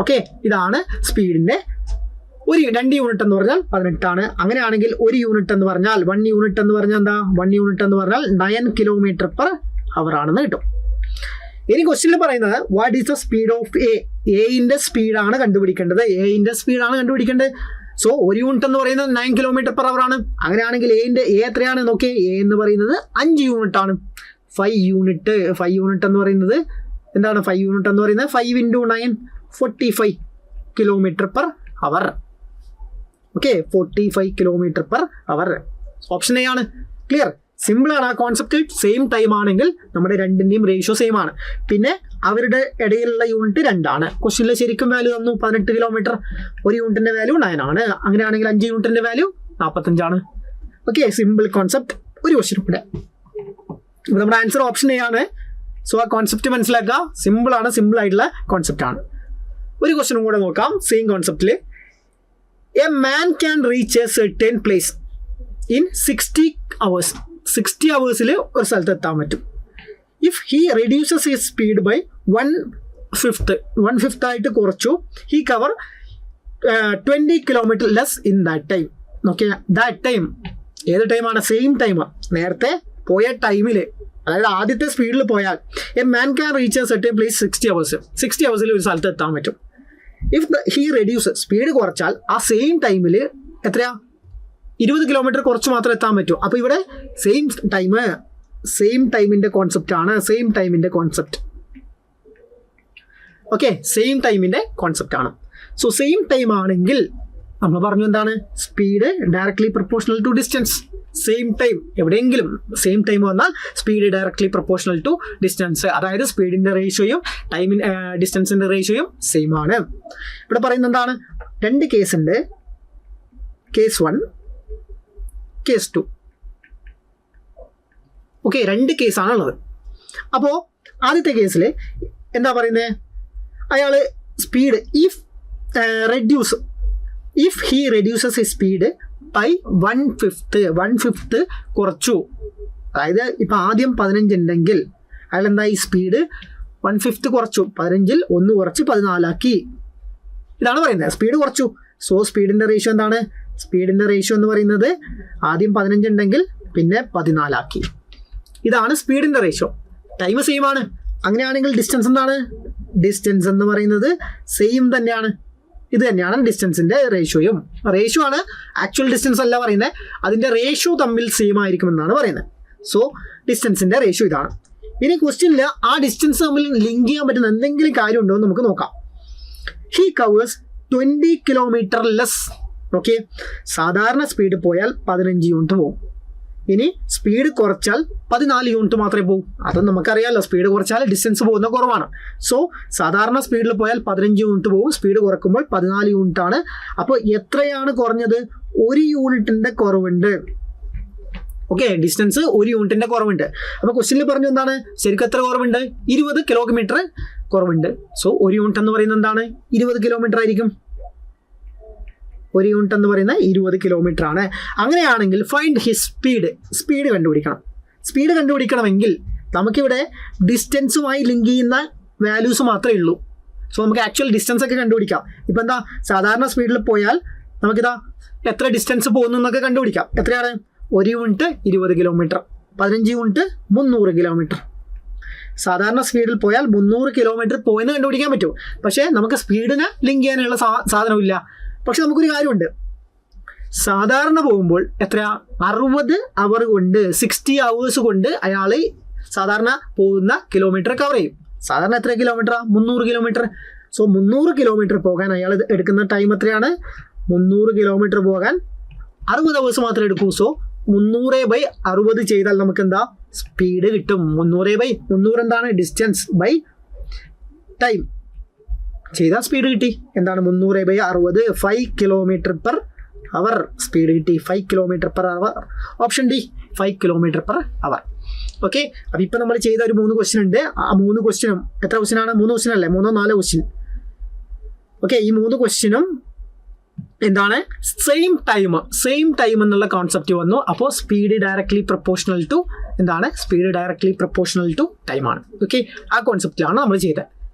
ഓക്കെ, ഇതാണ് സ്പീഡിന്റെ 2 യൂണിറ്റ് എന്ന് പറഞ്ഞാൽ 18 ആണ്. അങ്ങനെയാണെങ്കിൽ 1 യൂണിറ്റ് എന്ന് പറഞ്ഞാൽ 1 യൂണിറ്റ് എന്ന് പറഞ്ഞാൽ എന്താ, 1 യൂണിറ്റ് എന്ന് പറഞ്ഞാൽ 9 കിലോമീറ്റർ പെർ അവർ ആണെന്ന് കിട്ടും. ഇനി ക്വസ്റ്റ്യനിൽ പറയുന്നത്, what is the speed of A. എന്റെ സ്പീഡാണ് കണ്ടുപിടിക്കേണ്ടത്. സോ 1 യൂണിറ്റ് എന്ന് പറയുന്നത് 9 കിലോമീറ്റർ പെർ അവർ ആണ്. അങ്ങനെയാണെങ്കിൽ എ എത്രയാണ് നോക്കിയേ, എ എന്ന് പറയുന്നത് 5 യൂണിറ്റ് ആണ്. 5 യൂണിറ്റ് എന്ന് പറയുന്നത് എന്താണ്, 5 യൂണിറ്റ് എന്ന് പറയുന്നത് 5 × 9 45 kilometre per hour. Okay, 45 kilometre per hour. Option A ആണ്. ക്ലിയർ, സിമ്പിൾ ആണ്. ആ കോൺസെപ്റ്റ് സെയിം ടൈം ആണെങ്കിൽ നമ്മുടെ രണ്ടിന്റെയും റേഷ്യോ സെയിം ആണ്. പിന്നെ അവരുടെ ഇടയിലുള്ള യൂണിറ്റ് 2 ആണ്. ക്വസ്റ്റ്യനിൽ ശരിക്കും വാല്യൂ തന്നു 18 കിലോമീറ്റർ. 1 യൂണിറ്റിന്റെ വാല്യൂ 9 ആണ്. അങ്ങനെയാണെങ്കിൽ 5 യൂണിറ്റിന്റെ വാല്യൂ 45 ആണ്. Okay, simple concept. ഒരു ക്വസ്റ്റ്യൻ കൂടെ, ഇവിടെ നമ്മുടെ ആൻസർ ഓപ്ഷൻ എ ആണ്. സോ ആ കോൺസെപ്റ്റ് മനസ്സിലാക്കുക, സിമ്പിൾ ആയിട്ടുള്ള കോൺസെപ്റ്റ് ആണ്. ഒരു ക്വസ്റ്റ്യനും കൂടെ നോക്കാം, സെയിം കോൺസെപ്റ്റിൽ. A man can reach a certain place in 60 hours. 60 hours ഒരു സ്ഥലത്ത് എത്താൻ പറ്റും. If he reduces his speed by 1/5 ആയിട്ട് കുറച്ചു, he cover 20 kilometre less in that time. Okay, that time ഏത് ടൈമാണ്, സെയിം ടൈമാണ്, നേരത്തെ പോയ ടൈമിൽ, അതായത് ആദ്യത്തെ സ്പീഡിൽ പോയാൽ A man can reach a certain place 60 hours. 60 hours ഒരു സ്ഥലത്ത് എത്താൻ പറ്റും. ഇഫ് ഹി റെഡ്യൂസ്, സ്പീഡ് കുറച്ചാൽ ആ സെയിം ടൈമിൽ എത്രയാ, 20 കിലോമീറ്റർ കുറച്ച് മാത്രമേ എത്താൻ പറ്റൂ. അപ്പോൾ ഇവിടെ സെയിം ടൈമിൻ്റെ കോൺസെപ്റ്റ്. ഓക്കെ, സെയിം ടൈമിൻ്റെ കോൺസെപ്റ്റ് ആണ്. സോ സെയിം ടൈം ആണെങ്കിൽ നമ്മൾ പറഞ്ഞു എന്താണ്, speed directly proportional to distance. Same time എവിടെയെങ്കിലും സെയിം ടൈം വന്നാൽ speed directly proportional to distance. അതായത് സ്പീഡിൻ്റെ റേഷ്യോയും ഡിസ്റ്റൻസിൻ്റെ റേഷ്യോയും സെയിം ആണ്. ഇവിടെ പറയുന്നത് എന്താണ്, 2 കേസ് ഉണ്ട്, കേസ് 1, കേസ് 2. ഓക്കെ, 2 കേസാണുള്ളത്. അപ്പോൾ ആദ്യത്തെ കേസിൽ എന്താ പറയുന്നത്, അയാൾ speed if he reduces his speed by 1/5 കുറച്ചു. അതായത് ഇപ്പം ആദ്യം 15 ഉണ്ടെങ്കിൽ അയാൾ എന്തായി, സ്പീഡ് 1/5 കുറച്ചു, 15-ൽ 1 കുറച്ച് 14 ആക്കി. ഇതാണ് പറയുന്നത്, സ്പീഡ് കുറച്ചു. സോ സ്പീഡിൻ്റെ റേഷ്യോ എന്താണ്, സ്പീഡിൻ്റെ റേഷ്യോ എന്ന് പറയുന്നത് ആദ്യം 15 ഉണ്ടെങ്കിൽ പിന്നെ 14 ആക്കി. ഇതാണ് സ്പീഡിൻ്റെ റേഷ്യോ. ടൈം സെയിം ആണ്. അങ്ങനെയാണെങ്കിൽ ഡിസ്റ്റൻസ് എന്താണ്, ഡിസ്റ്റൻസ് എന്ന് പറയുന്നത് സെയിം തന്നെയാണ്. ഇത് തന്നെയാണ് ഡിസ്റ്റൻസിൻ്റെ റേഷ്യോയും. റേഷ്യോ ആണ്, ആക്ച്വൽ ഡിസ്റ്റൻസ് അല്ല പറയുന്നത്, അതിൻ്റെ റേഷ്യോ തമ്മിൽ സെയിം ആയിരിക്കുമെന്നാണ് പറയുന്നത്. സോ ഡിസ്റ്റൻസിൻ്റെ റേഷ്യോ ഇതാണ്. ഇനി ക്വസ്റ്റ്യനിൽ ആ ഡിസ്റ്റൻസ് തമ്മിൽ ലിങ്ക് ചെയ്യാൻ പറ്റുന്ന എന്തെങ്കിലും കാര്യമുണ്ടോ എന്ന് നമുക്ക് നോക്കാം. He covers 20 kilometre less. Okay, സാധാരണ സ്പീഡ് പോയാൽ 15 യൂണിറ്റ് പോകും. ഇനി സ്പീഡ് കുറച്ചാൽ 14 യൂണിറ്റ് മാത്രമേ പോകും. അത് നമുക്കറിയാമല്ലോ, സ്പീഡ് കുറച്ചാൽ ഡിസ്റ്റൻസ് പോകുന്ന കുറവാണ്. സോ സാധാരണ സ്പീഡിൽ പോയാൽ 15 യൂണിറ്റ് പോകും, സ്പീഡ് കുറക്കുമ്പോൾ 14 യൂണിറ്റ് ആണ്. അപ്പോൾ എത്രയാണ് കുറഞ്ഞത്, 1 യൂണിറ്റിൻ്റെ കുറവുണ്ട്. ഓക്കെ, ഡിസ്റ്റൻസ് 1 യൂണിറ്റിൻ്റെ കുറവുണ്ട്. അപ്പോൾ ക്വസ്റ്റ്യനിൽ പറഞ്ഞു എന്താണ്, ശരിക്കും എത്ര കുറവുണ്ട്, 20 കിലോമീറ്റർ കുറവുണ്ട്. സോ 1 യൂണിറ്റ് എന്ന് പറയുന്നത് എന്താണ്, 20 കിലോമീറ്റർ ആയിരിക്കും. 1 യൂണിറ്റ് എന്ന് പറയുന്നത് 20 കിലോമീറ്റർ ആണ്. അങ്ങനെയാണെങ്കിൽ ഫൈൻഡ് ഹിസ് സ്പീഡ് കണ്ടുപിടിക്കണം. സ്പീഡ് കണ്ടുപിടിക്കണമെങ്കിൽ നമുക്കിവിടെ ഡിസ്റ്റൻസുമായി ലിങ്ക് ചെയ്യുന്ന വാല്യൂസ് മാത്രമേ ഉള്ളൂ. സോ നമുക്ക് ആക്ച്വൽ ഡിസ്റ്റൻസ് ഒക്കെ കണ്ടുപിടിക്കാം. ഇപ്പം എന്താ, സാധാരണ സ്പീഡിൽ പോയാൽ നമുക്കിതാ എത്ര ഡിസ്റ്റൻസ് പോകുന്നു എന്നൊക്കെ കണ്ടുപിടിക്കാം. എത്രയാണ്, 1 യൂണിറ്റ് 20 കിലോമീറ്റർ, 15 യൂണിറ്റ് 300 കിലോമീറ്റർ. സാധാരണ സ്പീഡിൽ പോയാൽ 300 കിലോമീറ്റർ പോയെന്ന് കണ്ടുപിടിക്കാൻ പറ്റും. പക്ഷേ നമുക്ക് സ്പീഡിനെ ലിങ്ക് ചെയ്യാനുള്ള സാധനമില്ല. പക്ഷെ നമുക്കൊരു കാര്യമുണ്ട്, സാധാരണ പോകുമ്പോൾ എത്രയാ, 60 അവർ കൊണ്ട് 60 hours കൊണ്ട് അയാൾ സാധാരണ പോകുന്ന കിലോമീറ്റർ കവർ ചെയ്യും. സാധാരണ എത്ര കിലോമീറ്ററാണ്, 300 കിലോമീറ്റർ. സോ 300 കിലോമീറ്റർ പോകാൻ അയാൾ എടുക്കുന്ന ടൈം എത്രയാണ്, 300 കിലോമീറ്റർ പോകാൻ 60 hours മാത്രമേ എടുക്കൂ. സോ 300/60 ചെയ്താൽ നമുക്ക് എന്താ, സ്പീഡ് കിട്ടും. 300/300 എന്താണ്, ഡിസ്റ്റൻസ് ബൈ ടൈം ചെയ്താൽ സ്പീഡ് കിട്ടി. എന്താണ്, 300/60, 5 കിലോമീറ്റർ പെർ അവർ സ്പീഡ് കിട്ടി. 5 kilometre per hour, option D 5 kilometre per hour. Okay, അപ്പോൾ ഇപ്പം നമ്മൾ ചെയ്ത ഒരു 3 ക്വസ്റ്റ്യൻ ഉണ്ട്. ആ 3 ക്വസ്റ്റ്യനും എത്ര ക്വസ്റ്റ്യനാണ്, 3 ക്വസ്റ്റ്യൻ അല്ലേ, 3-4 ക്വസ്റ്റ്യൻ. ഓക്കെ, ഈ 3 ക്വസ്റ്റ്യനും എന്താണ്, സെയിം ടൈം എന്നുള്ള കോൺസെപ്റ്റ് വന്നു. അപ്പോൾ സ്പീഡ് ഡയറക്ട്ലി പ്രൊപ്പോർഷണൽ ടു എന്താണ്, സ്പീഡ് ഡയറക്ട്ലി പ്രൊപ്പോർഷണൽ ടു ടൈമാണ്. ഓക്കെ, ആ കോൺസെപ്റ്റിലാണ് നമ്മൾ ചെയ്തത്.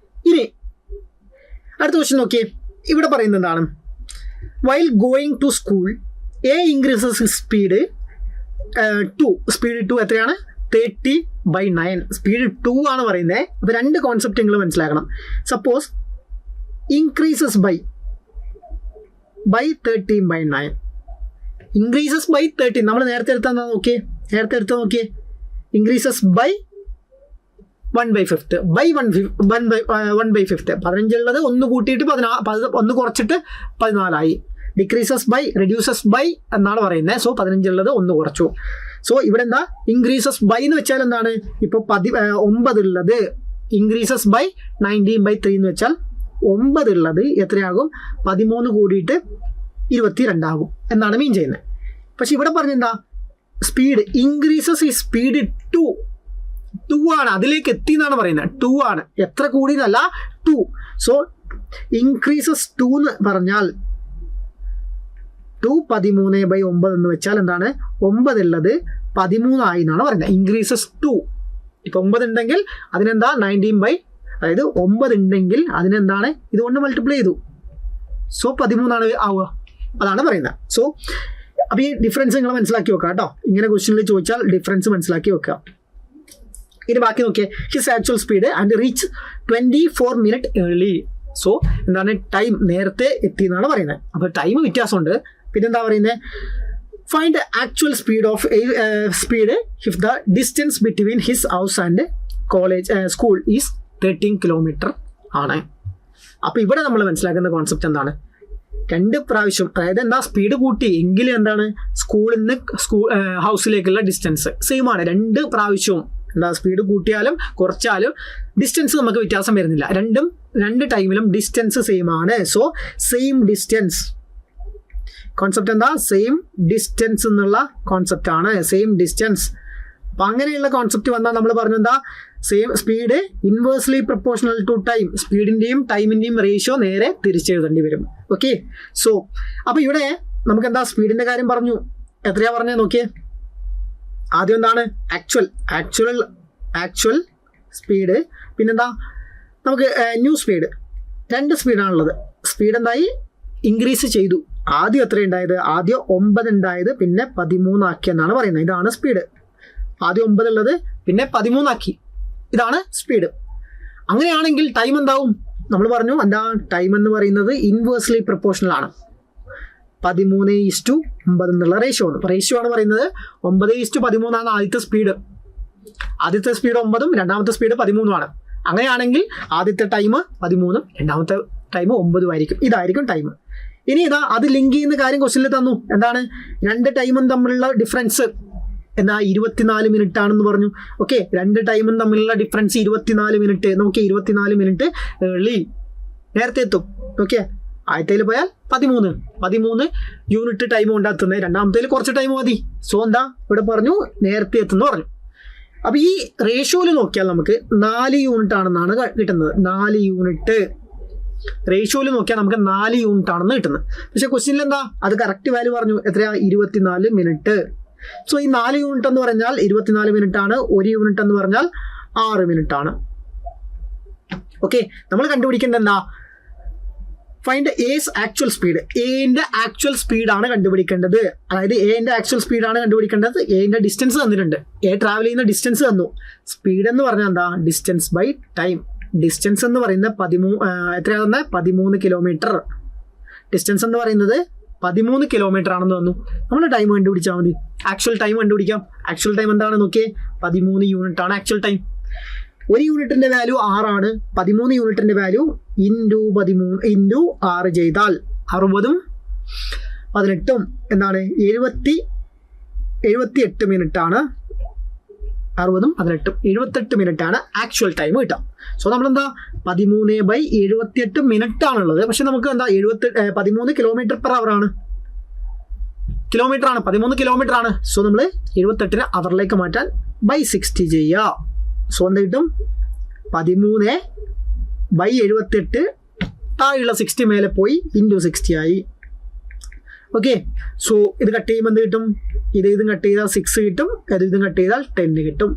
ഇനി അടുത്ത ക്വസ്റ്റ്യൻ നോക്കിയേ. ഇവിടെ പറയുന്നത് എന്താണ്, while going to school A increases speed 2. Speed 2 എത്രയാണ്, 30/9. സ്പീഡ് 2 ആണ് പറയുന്നത്. അപ്പോൾ 2 കോൺസെപ്റ്റ് നിങ്ങൾ മനസ്സിലാക്കണം. Suppose increases by 13/9. Increases by 13 നമ്മൾ നേരത്തെ എടുത്താൽ നോക്കിയേ, ഇൻക്രീസസ് ബൈ 1/5 ബൈ 1/5. 15 ഉള്ളത് 1 കൂട്ടിയിട്ട് 1 കുറച്ചിട്ട് 14 ആയി. റെഡ്യൂസസ് ബൈ എന്നാണ് പറയുന്നത്. സോ 15 ഉള്ളത് 1 കുറച്ചു. സോ ഇവിടെ എന്താ, ഇൻക്രീസസ് ബൈ എന്ന് വെച്ചാൽ എന്താണ്, ഇപ്പോൾ 9 ഉള്ളത് ഇൻക്രീസസ് ബൈ 19/3 എന്ന് വെച്ചാൽ 9 ഉള്ളത് എത്രയാകും, 13 കൂടിയിട്ട് 22 ആകും എന്നാണ് മീൻ ചെയ്യുന്നത്. പക്ഷെ ഇവിടെ പറഞ്ഞെന്താ, സ്പീഡ് ഇൻക്രീസസ് ഈ സ്പീഡ് 2 ആണ്, അതിലേക്ക് എത്തി എന്നാണ് പറയുന്നത്. 2 ആണ്, എത്ര കൂടി എന്നല്ല, 2. സോ ഇൻക്രീസസ് 2 എന്ന് പറഞ്ഞാൽ 2 13/9 എന്ന് വെച്ചാൽ എന്താണ്, 9 ഉള്ളത് 13 ആയി എന്നാണ് പറയുന്നത്. ഇൻക്രീസസ് 2. ഇപ്പം 9 ഉണ്ടെങ്കിൽ അതിനെന്താ, 19 അതായത് 9 ഉണ്ടെങ്കിൽ അതിനെന്താണ്, ഇതുകൊണ്ട് മൾട്ടിപ്ലൈ ചെയ്തു. സോ 13 ആണ് ആവുക, അതാണ് പറയുന്നത്. സോ അപ്പോൾ ഈ ഡിഫറൻസ് നിങ്ങൾ മനസ്സിലാക്കി വെക്കുക കേട്ടോ. ഇങ്ങനെ ക്വസ്റ്റ്യനിൽ ചോദിച്ചാൽ ഡിഫറൻസ് മനസ്സിലാക്കി വെക്കുക. ഇനി ബാക്കി നോക്കിയേ, his actual speed and reach 24 minutes early. So എന്താണ്, ടൈം നേരത്തെ എത്തി എന്നാണ് പറയുന്നത്. അപ്പോൾ ടൈം വ്യത്യാസമുണ്ട്. പിന്നെന്താ പറയുന്നത്, find the actual speed if the distance between his house and school is 13 kilometre ആണ്. അപ്പോൾ ഇവിടെ നമ്മൾ മനസ്സിലാക്കുന്ന കോൺസെപ്റ്റ് എന്താണ്? 2 പ്രാവശ്യം, അതായത് എന്താ, സ്പീഡ് കൂട്ടി എങ്കിലും എന്താണ്, സ്കൂളിൽ നിന്ന് ഹൗസിലേക്കുള്ള ഡിസ്റ്റൻസ് സെയിം ആണ്. 2 പ്രാവശ്യവും എന്താ, സ്പീഡ് കൂട്ടിയാലും കുറച്ചാലും ഡിസ്റ്റൻസ് നമുക്ക് വ്യത്യാസം വരുന്നില്ല. 2 ടൈമിലും ഡിസ്റ്റൻസ് സെയിം ആണ്. സോ സെയിം ഡിസ്റ്റൻസ് കോൺസെപ്റ്റ് എന്താ, സെയിം ഡിസ്റ്റൻസ് എന്നുള്ള കോൺസെപ്റ്റ് ആണ്. Same distance. അപ്പം അങ്ങനെയുള്ള കോൺസെപ്റ്റ് വന്നാൽ നമ്മൾ പറഞ്ഞു എന്താ, same speed inversely proportional to time, സ്പീഡിൻ്റെയും ടൈമിൻ്റെയും റേഷ്യോ നേരെ തിരിച്ചെഴുതേണ്ടി വരും. ഓക്കെ. സോ അപ്പോൾ ഇവിടെ നമുക്ക് എന്താ, സ്പീഡിൻ്റെ കാര്യം പറഞ്ഞു. എത്രയാ പറഞ്ഞത് നോക്കിയേ. ആദ്യം എന്താണ്, ആക്ച്വൽ സ്പീഡ്. പിന്നെന്താ, നമുക്ക് ന്യൂ സ്പീഡ്. 2 സ്പീഡാണുള്ളത്. സ്പീഡ് എന്തായി, ഇൻക്രീസ് ചെയ്തു. ആദ്യം എത്ര ഉണ്ടായത്, ആദ്യം 9 ഉണ്ടായത് പിന്നെ 13 ആക്കിയെന്നാണ് പറയുന്നത്. ഇതാണ് സ്പീഡ്. ആദ്യം 9 ഉള്ളത് പിന്നെ 13 ആക്കി. ഇതാണ് സ്പീഡ്. അങ്ങനെയാണെങ്കിൽ ടൈം എന്താവും? നമ്മൾ പറഞ്ഞു എന്താ, ടൈം എന്ന് പറയുന്നത് ഇൻവേഴ്സ്ലി പ്രൊപ്പോർഷണൽ ആണ്. 13:9 എന്നുള്ള റേഷ്യോ ആണ് പറയുന്നത്. 9:13 ആണ് ആദ്യത്തെ സ്പീഡ്. ആദ്യത്തെ സ്പീഡ് 9ഉം രണ്ടാമത്തെ സ്പീഡ് 13ഉം ആണ്. അങ്ങനെയാണെങ്കിൽ ആദ്യത്തെ ടൈം 13ഉം രണ്ടാമത്തെ ടൈം 9ഉം ആയിരിക്കും. ഇതായിരിക്കും ടൈം. ഇനി ഇതാ, അത് ലിങ്ക് ചെയ്യുന്ന കാര്യം ക്വസ്റ്റ്യനിൽ തന്നു. എന്താണ്, 2 ടൈമും തമ്മിലുള്ള ഡിഫറൻസ് എന്നാ 24 മിനിറ്റ് ആണെന്ന് പറഞ്ഞു. ഓക്കെ, 2 ടൈമും തമ്മിലുള്ള ഡിഫറൻസ് 24 മിനിറ്റ്. നോക്കി, 24 മിനിറ്റ് ഏർലി, നേരത്തെ എത്തും. ഓക്കെ, ആദ്യത്തേൽ പോയാൽ 13 യൂണിറ്റ് ടൈം കൊണ്ടെത്തുന്നത്. രണ്ടാമത്തേൽ കുറച്ച് ടൈം മതി. സോ എന്താ, ഇവിടെ പറഞ്ഞു നേരത്തെ എത്തുന്നു പറഞ്ഞു. അപ്പോൾ ഈ റേഷ്യോയിൽ നോക്കിയാൽ നമുക്ക് 4 യൂണിറ്റ് ആണെന്നാണ് കിട്ടുന്നത്. 4 യൂണിറ്റ് റേഷ്യോയിൽ നോക്കിയാൽ നമുക്ക് 4 യൂണിറ്റ് ആണെന്ന് കിട്ടുന്നത്. പക്ഷെ ക്വസ്റ്റ്യനിൽ എന്താ, അത് കറക്റ്റ് വാല്യൂ പറഞ്ഞു. എത്രയാ, 24 മിനിറ്റ്. സോ ഈ 4 യൂണിറ്റ് എന്ന് പറഞ്ഞാൽ 24 മിനിറ്റ് ആണ്. 1 യൂണിറ്റ് എന്ന് പറഞ്ഞാൽ 6 മിനിറ്റ് ആണ്. ഓക്കെ, നമ്മൾ കണ്ടുപിടിക്കേണ്ടത് എന്താ, ഫൈൻഡ് എസ് ആക്ച്വൽ സ്പീഡ്. എന്റെ ആക്ച്വൽ സ്പീഡാണ് കണ്ടുപിടിക്കേണ്ടത്. അതായത് എന്റെ ആക്ച്വൽ സ്പീഡാണ് കണ്ടുപിടിക്കേണ്ടത്. എന്റെ ഡിസ്റ്റൻസ് തന്നിട്ടുണ്ട്. ട്രാവൽ ചെയ്യുന്ന ഡിസ്റ്റൻസ് തന്നു. സ്പീഡ് എന്ന് പറഞ്ഞാൽ എന്താ, ഡിസ്റ്റൻസ് ബൈ ടൈം. ഡിസ്റ്റൻസ് എന്ന് പറയുന്നത് 13 കിലോമീറ്റർ. ഡിസ്റ്റൻസ് എന്ന് പറയുന്നത് 13 കിലോമീറ്റർ ആണെന്ന് തന്നു. നമ്മൾ ടൈം കണ്ടുപിടിച്ചാൽ മതി. ആക്ച്വൽ ടൈം കണ്ടുപിടിക്കാം. ആക്ച്വൽ ടൈം എന്താണ് നോക്കിയേ, 13 യൂണിറ്റ് ആണ് ആക്ച്വൽ ടൈം. 1 യൂണിറ്റിന്റെ വാല്യൂ 6 ആണ്. 13 യൂണിറ്റിന്റെ വാല്യൂ ഇൻറ്റു 6 ചെയ്താൽ 60ഉം 18ഉം എന്താണ്, 78 മിനിറ്റ് ആണ്. 60ഉം 18ഉം 78 മിനിറ്റ് ആണ് ആക്ച്വൽ ടൈം കിട്ടാം. സോ നമ്മളെന്താ, 13/78 മിനിറ്റ് ആണുള്ളത്. പക്ഷെ നമുക്ക് എന്താ, 13 കിലോമീറ്റർ പെർ അവർ ആണ്. 13 കിലോമീറ്റർ ആണ്. സോ നമ്മൾ 78 അവറിലേക്ക് മാറ്റാൻ /60 ചെയ്യുക. സോ എന്ത് കിട്ടും, 13/78 താഴെയുള്ള 60 മേലെ പോയി ഇൻറ്റു 60 ആയി. ഓക്കെ, സോ ഇത് കട്ട് ചെയ്യുമ്പോൾ എന്ത് കിട്ടും, ഇതും കട്ട് ചെയ്താൽ 6 കിട്ടും, ഇതും കട്ട് ചെയ്താൽ 10 കിട്ടും.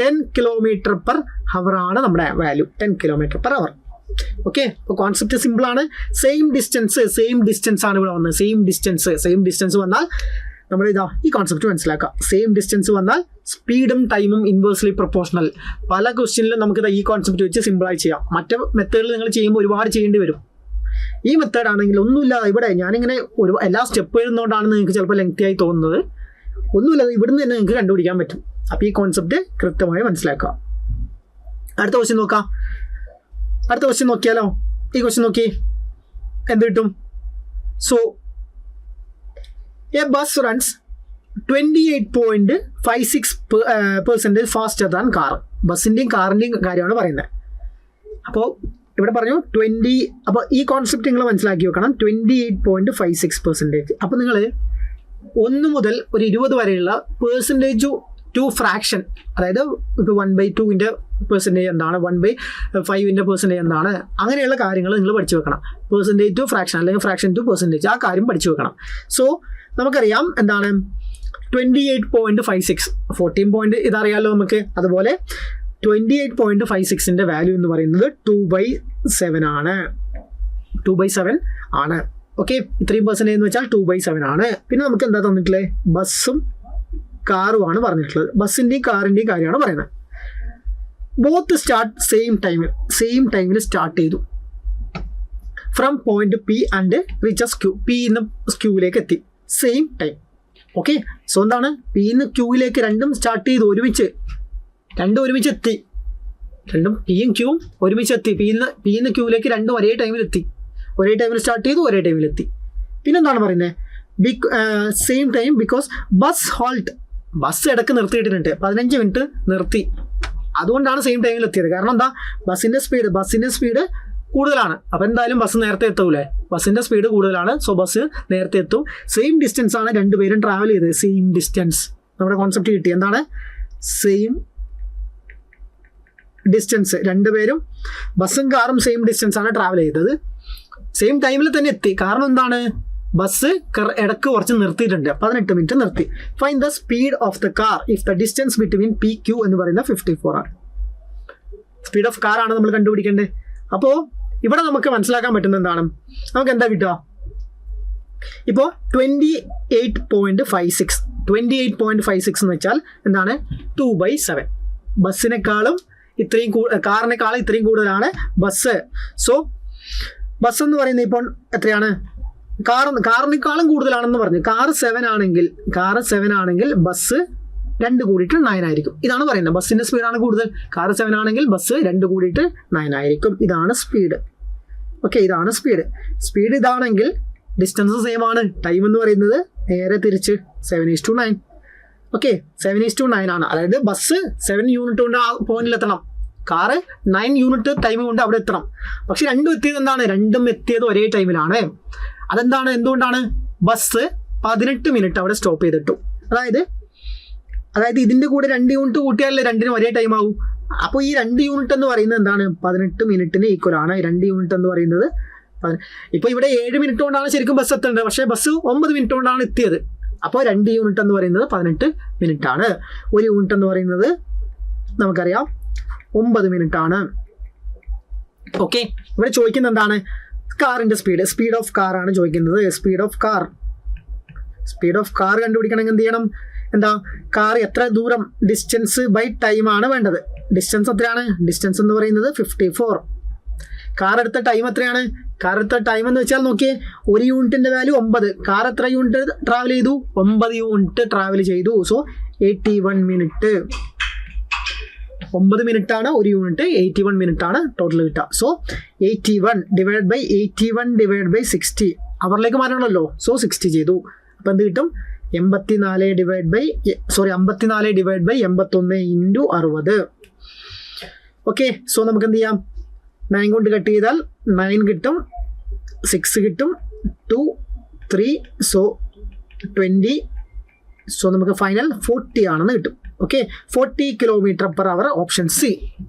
10 കിലോമീറ്റർ പെർ അവർ ആണ് നമ്മുടെ value. 10 kilometre per hour. Okay, അപ്പോൾ കോൺസെപ്റ്റ് സിമ്പിൾ ആണ്. സെയിം ഡിസ്റ്റൻസ് ആണ് ഇവിടെ വന്നത്. സെയിം ഡിസ്റ്റൻസ് വന്നാൽ നമ്മൾ ഇതാ ഈ കോൺസെപ്റ്റ് മനസ്സിലാക്കാം. സെയിം ഡിസ്റ്റൻസ് വന്നാൽ സ്പീഡും ടൈമും ഇൻവേഴ്സ്ലി പ്രൊപ്പോർഷണൽ. പല ക്വസ്റ്റ്യനിലും നമുക്കിത് ഈ കോൺസെപ്റ്റ് വെച്ച് സിമ്പിളായി ചെയ്യാം. മറ്റേ മെത്തേഡിൽ നിങ്ങൾ ചെയ്യുമ്പോൾ ഒരുപാട് ചെയ്യേണ്ടി വരും. ഈ മെത്തേഡ് ആണെങ്കിൽ ഒന്നുമില്ല, ഇവിടെ ഞാനിങ്ങനെ എല്ലാ സ്റ്റെപ്പ് എഴുതുന്നതുകൊണ്ടാണ് നിങ്ങൾക്ക് ചിലപ്പോൾ ലെങ്തി ആയി തോന്നുന്നത്. ഒന്നുമില്ലാതെ ഇവിടുന്ന് തന്നെ നിങ്ങൾക്ക് കണ്ടുപിടിക്കാൻ പറ്റും. അപ്പോൾ ഈ കോൺസെപ്റ്റ് കൃത്യമായി മനസ്സിലാക്കുക. അടുത്ത ക്വസ്റ്റ്യൻ നോക്കിയാലോ. ഈ ക്വസ്റ്റ്യൻ നോക്കി എന്ത് കിട്ടും. So a bus runs 28.56% faster than car. ബസ്സിൻ്റെയും കാറിൻ്റെയും കാര്യമാണ് പറയുന്നത്. അപ്പോൾ ഇവിടെ പറഞ്ഞു 20. അപ്പോൾ ഈ കോൺസെപ്റ്റ് നിങ്ങൾ മനസ്സിലാക്കി വെക്കണം. 28.56%. അപ്പോൾ നിങ്ങൾ 1 മുതൽ ഒരു 20 വരെയുള്ള പെർസെൻറ്റേജ് ടു ഫ്രാക്ഷൻ, അതായത് ഇപ്പോൾ 1/2 പെർസെൻറ്റേജ് എന്താണ്, 1/5 പെർസെൻറ്റേജ് എന്താണ്, അങ്ങനെയുള്ള കാര്യങ്ങൾ നിങ്ങൾ പഠിച്ചു വെക്കണം. പെർസെൻറ്റേജ് ടു ഫ്രാക്ഷൻ അല്ലെങ്കിൽ ഫ്രാക്ഷൻ ടു പെർസെൻറ്റേജ്, ആ കാര്യം പഠിച്ചു വെക്കണം. സോ നമുക്കറിയാം എന്താണ് 28.56, 14 പോയിന്റ് ഇതറിയാമല്ലോ നമുക്ക്. അതുപോലെ 28.56ൻ്റെ വാല്യൂ എന്ന് പറയുന്നത് 2/7 ആണ്. 2/7 ആണ്. ഓക്കെ, ഇത്രയും പെർസെൻറ്റേജ് എന്ന് വെച്ചാൽ 2/7 ആണ്. പിന്നെ നമുക്ക് എന്താ തന്നിട്ടുള്ളത്, ബസ്സും കാറുമാണ് പറഞ്ഞിട്ടുള്ളത്. ബസ്സിൻ്റെയും കാറിൻ്റെയും കാര്യമാണ് പറയുന്നത്. ബോത്ത് സ്റ്റാർട്ട് സെയിം ടൈമിൽ സ്റ്റാർട്ട് ചെയ്തു. From point P and reaches Q. P നിന്ന് ക്യൂവിലേക്ക് എത്തി. Same time. ഓക്കെ. സോ എന്താണ്, പിന്ന് ക്യൂയിലേക്ക് രണ്ടും സ്റ്റാർട്ട് ചെയ്തു രണ്ടും ഒരുമിച്ച് എത്തി. രണ്ടും പിയും ക്യൂവും ഒരുമിച്ച് എത്തി. പിന്ന് ക്യൂയിലേക്ക് രണ്ടും ഒരേ ടൈമിൽ എത്തി. ഒരേ ടൈമിൽ സ്റ്റാർട്ട് ചെയ്തു, ഒരേ ടൈമിൽ എത്തി. പിന്നെന്താണ് പറയുന്നത്, same time because bus halt. Bus ഇടയ്ക്ക് നിർത്തിയിട്ടിട്ടുണ്ട്, 15 മിനിറ്റ് നിർത്തി. അതുകൊണ്ടാണ് സെയിം ടൈമിൽ എത്തിയത്. കാരണം എന്താ, ബസ്സിൻ്റെ സ്പീഡ് കൂടുതലാണ്. അപ്പോൾ എന്തായാലും ബസ് നേരത്തെ എത്തൂലേ, ബസ്സിൻ്റെ സ്പീഡ് കൂടുതലാണ്. സോ ബസ് നേരത്തെ എത്തും. സെയിം ഡിസ്റ്റൻസ് ആണ് രണ്ടുപേരും ട്രാവൽ ചെയ്തത്. സെയിം ഡിസ്റ്റൻസ് നമ്മുടെ കോൺസെപ്റ്റ് കിട്ടി. എന്താണ് സെയിം ഡിസ്റ്റൻസ്, രണ്ടുപേരും ബസ്സും കാറും സെയിം ഡിസ്റ്റൻസ് ആണ് ട്രാവൽ ചെയ്തത്. സെയിം ടൈമിൽ തന്നെ എത്തി. കാരണം എന്താണ്, ബസ് ഇടയ്ക്ക് കുറച്ച് നിർത്തിയിട്ടുണ്ട്, 18 മിനിറ്റ് നിർത്തി. Find the speed of the car if the distance between P Q എന്ന് പറയുന്ന 54 ആണ്. സ്പീഡ് ഓഫ് കാർ ആണ് നമ്മൾ കണ്ടുപിടിക്കേണ്ടത്. അപ്പോൾ ഇവിടെ നമുക്ക് മനസ്സിലാക്കാൻ പറ്റുന്ന എന്താണ്, നമുക്ക് എന്താ കിട്ടുക, ഇപ്പോൾ 28.56 എന്ന് വെച്ചാൽ എന്താണ്, 2/7. ബസ്സിനേക്കാളും കാറിനേക്കാളും ഇത്രയും കൂടുതലാണ് ബസ്. സോ ബസ് എന്ന് പറയുന്നത് ഇപ്പോൾ എത്രയാണ്, കാറിനേക്കാളും കൂടുതലാണെന്ന് പറഞ്ഞു. കാറ് 7 ആണെങ്കിൽ ബസ് 2 കൂടിയിട്ട് 9 ആയിരിക്കും. ഇതാണ് പറയുന്നത്, ബസ്സിന്റെ സ്പീഡാണ് കൂടുതൽ. കാറ് 7 ആണെങ്കിൽ ബസ് 2 കൂടിയിട്ട് 9 ആയിരിക്കും. ഇതാണ് സ്പീഡ്. ഓക്കെ, ഇതാണ് സ്പീഡ് ഇതാണെങ്കിൽ ഡിസ്റ്റൻസ് സെയിം ആണ്. ടൈം എന്ന് പറയുന്നത് നേരെ തിരിച്ച് 7:9. ഓക്കെ, 7:9 ആണ്. അതായത് ബസ് 7 യൂണിറ്റ് കൊണ്ട് ആ പോയിന്റിലെത്തണം, കാറ് 9 യൂണിറ്റ് ടൈം കൊണ്ട് അവിടെ എത്തണം. പക്ഷെ രണ്ടും എത്തിയത് എന്താണ്, രണ്ടും എത്തിയത് ഒരേ ടൈമിലാണ്. എന്തുകൊണ്ടാണ്, ബസ് 18 മിനിറ്റ് അവിടെ സ്റ്റോപ്പ് ചെയ്തിട്ടു. അതായത് ഇതിന്റെ കൂടെ 2 യൂണിറ്റ് കൂട്ടിയാലേ രണ്ടിനും ഒരേ ടൈം ആവും. അപ്പോൾ ഈ 2 യൂണിറ്റ് എന്ന് പറയുന്നത് എന്താണ്, 18 മിനിറ്റിന് ഈക്വൽ ആണ്. 2 യൂണിറ്റ് എന്ന് പറയുന്നത് ഇപ്പോൾ ഇവിടെ 7 മിനിറ്റ് കൊണ്ടാണ് ശരിക്കും ബസ് എത്തേണ്ടത്, പക്ഷേ ബസ് 9 മിനിറ്റ് കൊണ്ടാണ് എത്തിയത്. അപ്പോൾ 2 യൂണിറ്റ് എന്ന് പറയുന്നത് 18 മിനിറ്റ് ആണ്. 1 യൂണിറ്റ് എന്ന് പറയുന്നത് നമുക്കറിയാം 9 മിനിറ്റ് ആണ്. ഓക്കെ, ഇവിടെ ചോദിക്കുന്നത് എന്താണ്, കാറിന്റെ സ്പീഡ് ഓഫ് കാർ ആണ് ചോദിക്കുന്നത്. സ്പീഡ് ഓഫ് കാർ കണ്ടുപിടിക്കണമെങ്കിൽ എന്ത് ചെയ്യണം, കാർ എത്ര ദൂരം, ഡിസ്റ്റൻസ് ബൈ ടൈം ആണ് വേണ്ടത്. ഡിസ്റ്റൻസ് എത്രയാണ്, ഡിസ്റ്റൻസ് എന്ന് പറയുന്നത് 54. കാർ എടുത്ത ടൈം എത്രയാണ്, കാർ എടുത്ത ടൈം എന്ന് വെച്ചാൽ നോക്കിയേ, 1 യൂണിറ്റിന്റെ വാല്യൂ 9. കാർ എത്ര യൂണിറ്റ് ട്രാവൽ ചെയ്തു, 9 യൂണിറ്റ് ട്രാവൽ ചെയ്തു. So 81 minute. 9 മിനിറ്റ് ആണ് 1 യൂണിറ്റ്, 81 മിനിറ്റ് ആണ് ടോട്ടൽ കിട്ടുക. So 81 divide by 60. അവറിലേക്ക് മാറ്റണമല്ലോ, സോ 60 ചെയ്തു. അപ്പം എന്ത് കിട്ടും, 54 divide by 81 into 60. Okay, so നമുക്ക് എന്ത് ചെയ്യാം, 9 കൊണ്ട് കട്ട് ചെയ്താൽ 9 കിട്ടും, 6 കിട്ടും, 2, 3, സോ 20. സോ നമുക്ക് ഫൈനൽ 40 ആണെന്ന് കിട്ടും. Okay, 40 km/h, option C.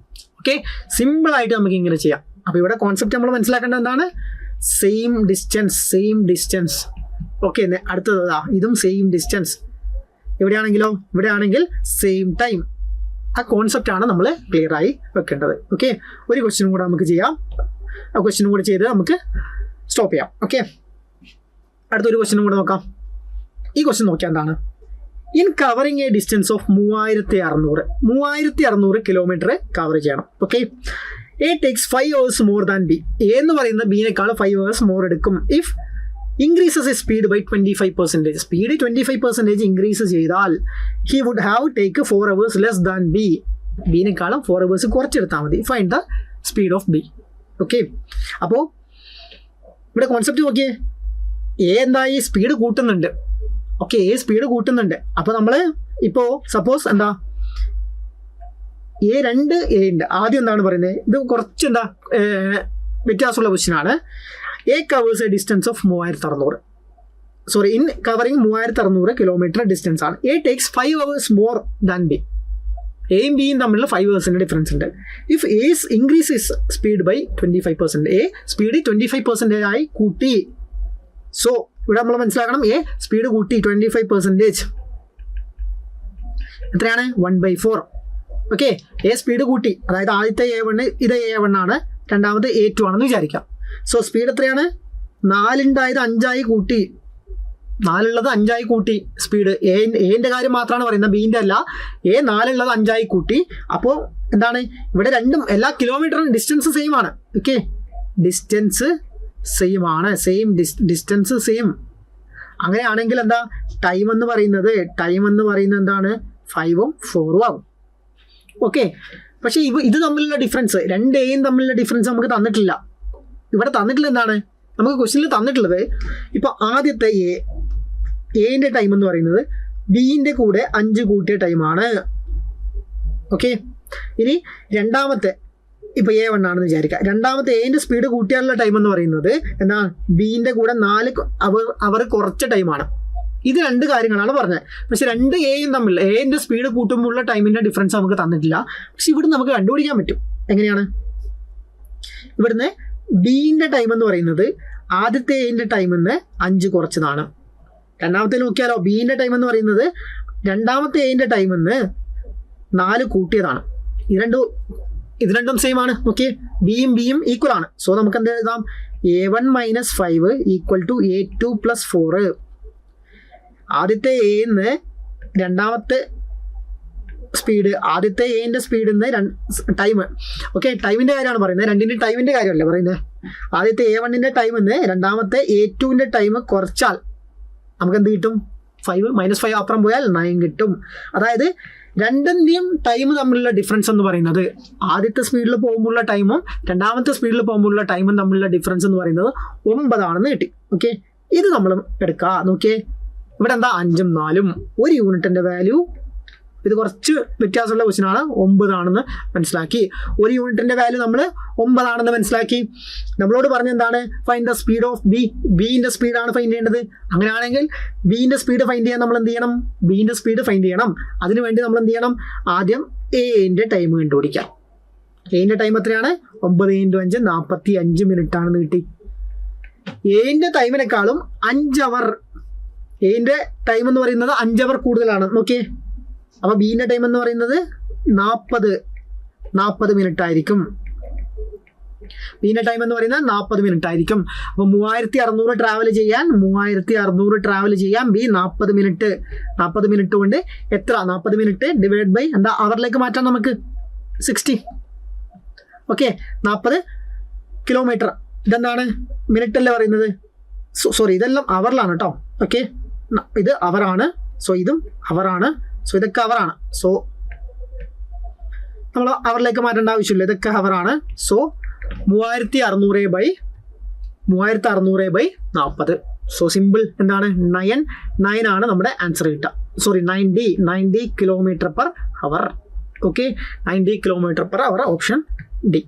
Okay, സിമ്പിളായിട്ട് നമുക്ക് ഇങ്ങനെ ചെയ്യാം. അപ്പോൾ ഇവിടെ കോൺസെപ്റ്റ് നമ്മൾ മനസ്സിലാക്കേണ്ടത് എന്താണ്, സെയിം ഡിസ്റ്റൻസ്. ഓക്കെ, അടുത്തതാ ഇതും സെയിം ഡിസ്റ്റൻസ്. ഇവിടെയാണെങ്കിൽ സെയിം ടൈം. ആ കോൺസെപ്റ്റ് ആണ് നമ്മൾ ക്ലിയർ ആയി വെക്കേണ്ടത്. ഓക്കെ, ഒരു ക്വസ്റ്റ്യനും കൂടെ നമുക്ക് ചെയ്യാം. ആ ക്വസ്റ്റ്യനും കൂടെ ചെയ്ത് നമുക്ക് സ്റ്റോപ്പ് ചെയ്യാം. ഓക്കെ, അടുത്തൊരു ക്വസ്റ്റ്യനും കൂടെ നോക്കാം. ഈ ക്വസ്റ്റ്യൻ നോക്കിയാൽ എന്താണ്, in covering a distance of 3600 kilometre cover ചെയ്യണം. Okay, A takes 5 hours more than B. A എന്ന് പറയുന്ന ബിനേക്കാൾ 5 hours മോർ എടുക്കും if increases A speed by 25%. Speed 25% increase ചെയ്താൽ he would have take 4 hours less than B. ബിനേക്കാളും 4 hours കുറച്ചെടുത്താൽ മതി. Find the speed of B. Okay, അപ്പോൾ ഇവിടെ കോൺസെപ്റ്റ് നോക്കിയേ, എ എന്തായി, സ്പീഡ് കൂട്ടുന്നുണ്ട്. Okay, A speed കൂട്ടുന്നുണ്ട്. അപ്പോൾ നമ്മൾ ഇപ്പോൾ സപ്പോസ് എ ഉണ്ട്. ആദ്യം എന്താണ് പറയുന്നത്, ഇത് കുറച്ച് വ്യത്യാസമുള്ള ക്വസ്റ്റ്യൻ ആണ്. A covers a distance of 3600. In covering 3600 kilometre distance ആണ്. A takes 5 hours more than B. എയും ബിയും തമ്മിലുള്ള 5 hours ഡിഫറൻസ് ഉണ്ട്. If A increase speed by 25%, A speed 25% ആയി കൂട്ടി. സോ ഇവിടെ നമ്മൾ മനസ്സിലാക്കണം, എ സ്പീഡ് കൂട്ടി 25%. എത്രയാണ്, 1/4. ഓക്കെ, എ സ്പീഡ് കൂട്ടി, അതായത് ആദ്യത്തെ A1 ഇത് A1 ആണ്, രണ്ടാമത്തെ A2 ആണെന്ന് വിചാരിക്കാം. സോ സ്പീഡ് എത്രയാണ്, 4 ഉണ്ടായത് 5 ആയി കൂട്ടി, 4 ഉള്ളത് 5 ആയി കൂട്ടി. സ്പീഡ് എന്റെ കാര്യം മാത്രമാണ് പറയുന്നത്, ബീൻ്റെ അല്ല. 4 ഉള്ളത് 5 ആയി കൂട്ടി. അപ്പോൾ എന്താണ്, ഇവിടെ രണ്ടും എല്ലാ കിലോമീറ്ററും ഡിസ്റ്റൻസ് സെയിം ആണ്. ഓക്കെ, ഡിസ്റ്റൻസ് സെയിം ആണ്, ഡിസ്റ്റൻസ് സെയിം. അങ്ങനെയാണെങ്കിൽ എന്താ ടൈം എന്ന് പറയുന്നത് എന്താണ് 5ഉം 4ഉം ആകും. ഓക്കെ, പക്ഷേ ഇത് തമ്മിലുള്ള ഡിഫറൻസ്, രണ്ട് എയും തമ്മിലുള്ള ഡിഫറൻസ് നമുക്ക് തന്നിട്ടില്ല. ഇവിടെ തന്നിട്ടുള്ള എന്താണ്, നമുക്ക് ക്വസ്റ്റ്യനിൽ തന്നിട്ടുള്ളത് ഇപ്പോൾ ആദ്യത്തെ എന്റെ ടൈം എന്ന് പറയുന്നത് ബിന്റെ കൂടെ 5 കൂട്ടിയ ടൈമാണ്. ഓക്കെ, ഇനി രണ്ടാമത്തെ ഇപ്പോൾ A1 ആണെന്ന് വിചാരിക്കുക. രണ്ടാമത്തെ എന്റെ സ്പീഡ് കൂട്ടിയാലുള്ള ടൈം എന്ന് പറയുന്നത് എന്താ, ബിന്റെ കൂടെ 4 അവർ കുറച്ച ടൈമാണ്. ഇത് രണ്ട് കാര്യങ്ങളാണ് പറഞ്ഞത്. പക്ഷെ രണ്ട് എയും തമ്മിൽ എന്റെ സ്പീഡ് കൂട്ടുമ്പോഴുള്ള ടൈമിന്റെ ഡിഫറൻസ് നമുക്ക് തന്നിട്ടില്ല. പക്ഷെ ഇവിടുന്ന് നമുക്ക് കണ്ടുപിടിക്കാൻ പറ്റും. എങ്ങനെയാണ്? ഇവിടുന്ന് ബിന്റെ ടൈം എന്ന് പറയുന്നത് ആദ്യത്തെ എന്റെ ടൈമിൽ നിന്ന് 5 കുറച്ചതാണ്. രണ്ടാമത്തെ നോക്കിയാലോ, ബിന്റെ ടൈം എന്ന് പറയുന്നത് രണ്ടാമത്തെ എന്റെ ടൈമിൽ നിന്ന് 4 കൂട്ടിയതാണ്. ഇത് രണ്ടും സെയിം ആണ്. ഓക്കെ, ബിയും ഈക്വൽ ആണ്. സോ നമുക്ക് എന്ത് എഴുതാം, A1 - 5 = A2 + 4. ആദ്യത്തെ എന്ന് രണ്ടാമത്തെ സ്പീഡ്, ആദ്യത്തെ എന്റെ സ്പീഡിൽ നിന്ന് ടൈം. ഓക്കെ, ടൈമിന്റെ കാര്യമാണ് പറയുന്നത്, രണ്ടിന്റെ ടൈമിന്റെ കാര്യമല്ല പറയുന്നത്. ആദ്യത്തെ A1ന്റെ ടൈമിൽ നിന്ന് രണ്ടാമത്തെ A2ന്റെ ടൈം കുറച്ചാൽ നമുക്ക് എന്ത് കിട്ടും? 5 - 5 അപ്പുറം പോയാൽ 9 കിട്ടും. അതായത് രണ്ടിൻ്റെയും ടൈം തമ്മിലുള്ള ഡിഫറൻസ് എന്ന് പറയുന്നത് ആദ്യത്തെ സ്പീഡിൽ പോകുമ്പോഴുള്ള ടൈമും രണ്ടാമത്തെ സ്പീഡിൽ പോകുമ്പോഴുള്ള ടൈമും തമ്മിലുള്ള ഡിഫറൻസ് എന്ന് പറയുന്നത് 9 ആണെന്ന് കിട്ടി. ഓക്കെ, ഇത് നമ്മൾ എടുക്കുക. നോക്കിയേ, ഇവിടെ എന്താ 5ഉം 4ഉം 1 യൂണിറ്റിന്റെ വാല്യൂ. ഇത് കുറച്ച് വ്യത്യാസമുള്ള ക്വസ്റ്റ്യൻ ആണ്. 9 ആണെന്ന് മനസ്സിലാക്കി. 1 യൂണിറ്റിന്റെ വാല്യൂ നമ്മൾ 9 ആണെന്ന് മനസ്സിലാക്കി. നമ്മളോട് പറഞ്ഞ എന്താണ്, ഫൈൻഡ് ദ സ്പീഡ് ഓഫ് ബിന്റെ സ്പീഡാണ് ഫൈൻഡ് ചെയ്യേണ്ടത്. അങ്ങനെയാണെങ്കിൽ ബിന്റെ സ്പീഡ് ഫൈൻഡ് ചെയ്യാൻ നമ്മൾ എന്ത് ചെയ്യണം? ബിന്റെ സ്പീഡ് ഫൈൻഡ് ചെയ്യണം. അതിനുവേണ്ടി നമ്മൾ എന്ത് ചെയ്യണം? ആദ്യം എന്റെ ടൈം കണ്ടുപിടിക്കാം. എന്റെ ടൈം എത്രയാണ്? 9 × 5 45 മിനിറ്റ് ആണെന്ന് കിട്ടി. എന്റെ ടൈമിനേക്കാളും 5 അവർ, എന്റെ ടൈം എന്ന് പറയുന്നത് 5 അവർ കൂടുതലാണ്. നോക്കിയേ, അപ്പൊ ബിന്റെ ടൈം എന്ന് പറയുന്നത് 40 മിനിറ്റ് ആയിരിക്കും. ബിന്റെ ടൈം എന്ന് പറയുന്നത് 40 മിനിറ്റ് ആയിരിക്കും. അപ്പൊ 3600 ട്രാവൽ ചെയ്യാൻ ബി 40 മിനിറ്റ് കൊണ്ട് എത്ര? 40 മിനിറ്റ് ഡിവൈഡ് ബൈ എന്താ, അവറിലേക്ക് മാറ്റാം നമുക്ക് 60. Okay, 40 kilometre. ഇതെന്താണ്, മിനിറ്റ് അല്ലേ പറയുന്നത്? സോറി, ഇതെല്ലാം അവറിലാണ് കേട്ടോ. ഓക്കെ, ഇത് അവറാണ്. സോ ഇതും അവറാണ്. സോ ഇതൊക്കെ അവറാണ്. സോ നമ്മൾ അവറിലേക്ക് മാറ്റേണ്ട ആവശ്യമില്ല, ഇതൊക്കെ അവറാണ്. സോ 3600 / 40. സോ സിമ്പിൾ എന്താണ്, 9 ആണ് നമ്മുടെ ആൻസർ കിട്ടുക. Sorry, 90 km/h. Okay, 90 km/h, option D.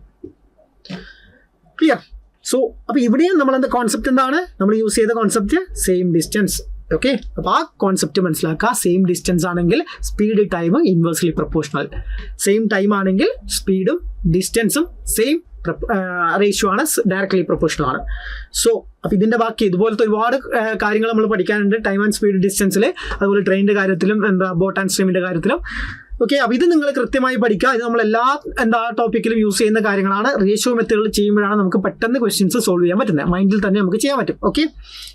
Clear? So അപ്പോൾ ഇവിടെയും നമ്മളെന്താ കോൺസെപ്റ്റ് എന്താണ് നമ്മൾ യൂസ് ചെയ്ത കോൺസെപ്റ്റ്? Same distance. ഓക്കെ, അപ്പോൾ ആ കോൺസെപ്റ്റ് മനസ്സിലാക്കുക. സെയിം ഡിസ്റ്റൻസ് ആണെങ്കിൽ speed time inversely proportional. Same time ആണെങ്കിൽ സ്പീഡും ഡിസ്റ്റൻസും സെയിം റേഷ്യോ ആണ്, ഡയറക്ട്ലി പ്രൊപ്പോർഷണൽ ആണ്. സോ അപ്പോൾ ഇതിൻ്റെ ബാക്കി ഇതുപോലത്തെ ഒരുപാട് കാര്യങ്ങൾ നമ്മൾ പഠിക്കാനുണ്ട് ടൈം ആൻഡ് സ്പീഡ് ഡിസ്റ്റൻസിൽ. അതുപോലെ ട്രെയിനിൻ്റെ കാര്യത്തിലും ബോട്ട് ആൻഡ് സ്ട്രീമിൻ്റെ കാര്യത്തിലും. ഓക്കെ, അപ്പോൾ ഇത് നിങ്ങൾ കൃത്യമായി പഠിക്കുക. ഇത് നമ്മൾ എല്ലാ ടോപ്പിക്കിലും യൂസ് ചെയ്യുന്ന കാര്യങ്ങളാണ്. റേഷ്യോ മെത്തേഡുകൾ ചെയ്യുമ്പോഴാണ് നമുക്ക് പെട്ടെന്ന് ക്വസ്റ്റ്യൻസ് സോൾവ് ചെയ്യാൻ പറ്റുന്നത്. മൈൻഡിൽ തന്നെ നമുക്ക് ചെയ്യാൻ പറ്റും. ഓക്കെ,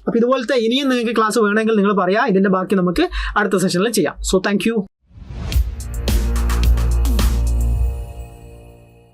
അപ്പോൾ ഇതുപോലത്തെ ഇനിയും നിങ്ങൾക്ക് ക്ലാസ് വേണമെങ്കിൽ നിങ്ങൾ പറയാം. ഇതിൻ്റെ ബാക്കി നമുക്ക് അടുത്ത സെഷനിൽ ചെയ്യാം. So thank you.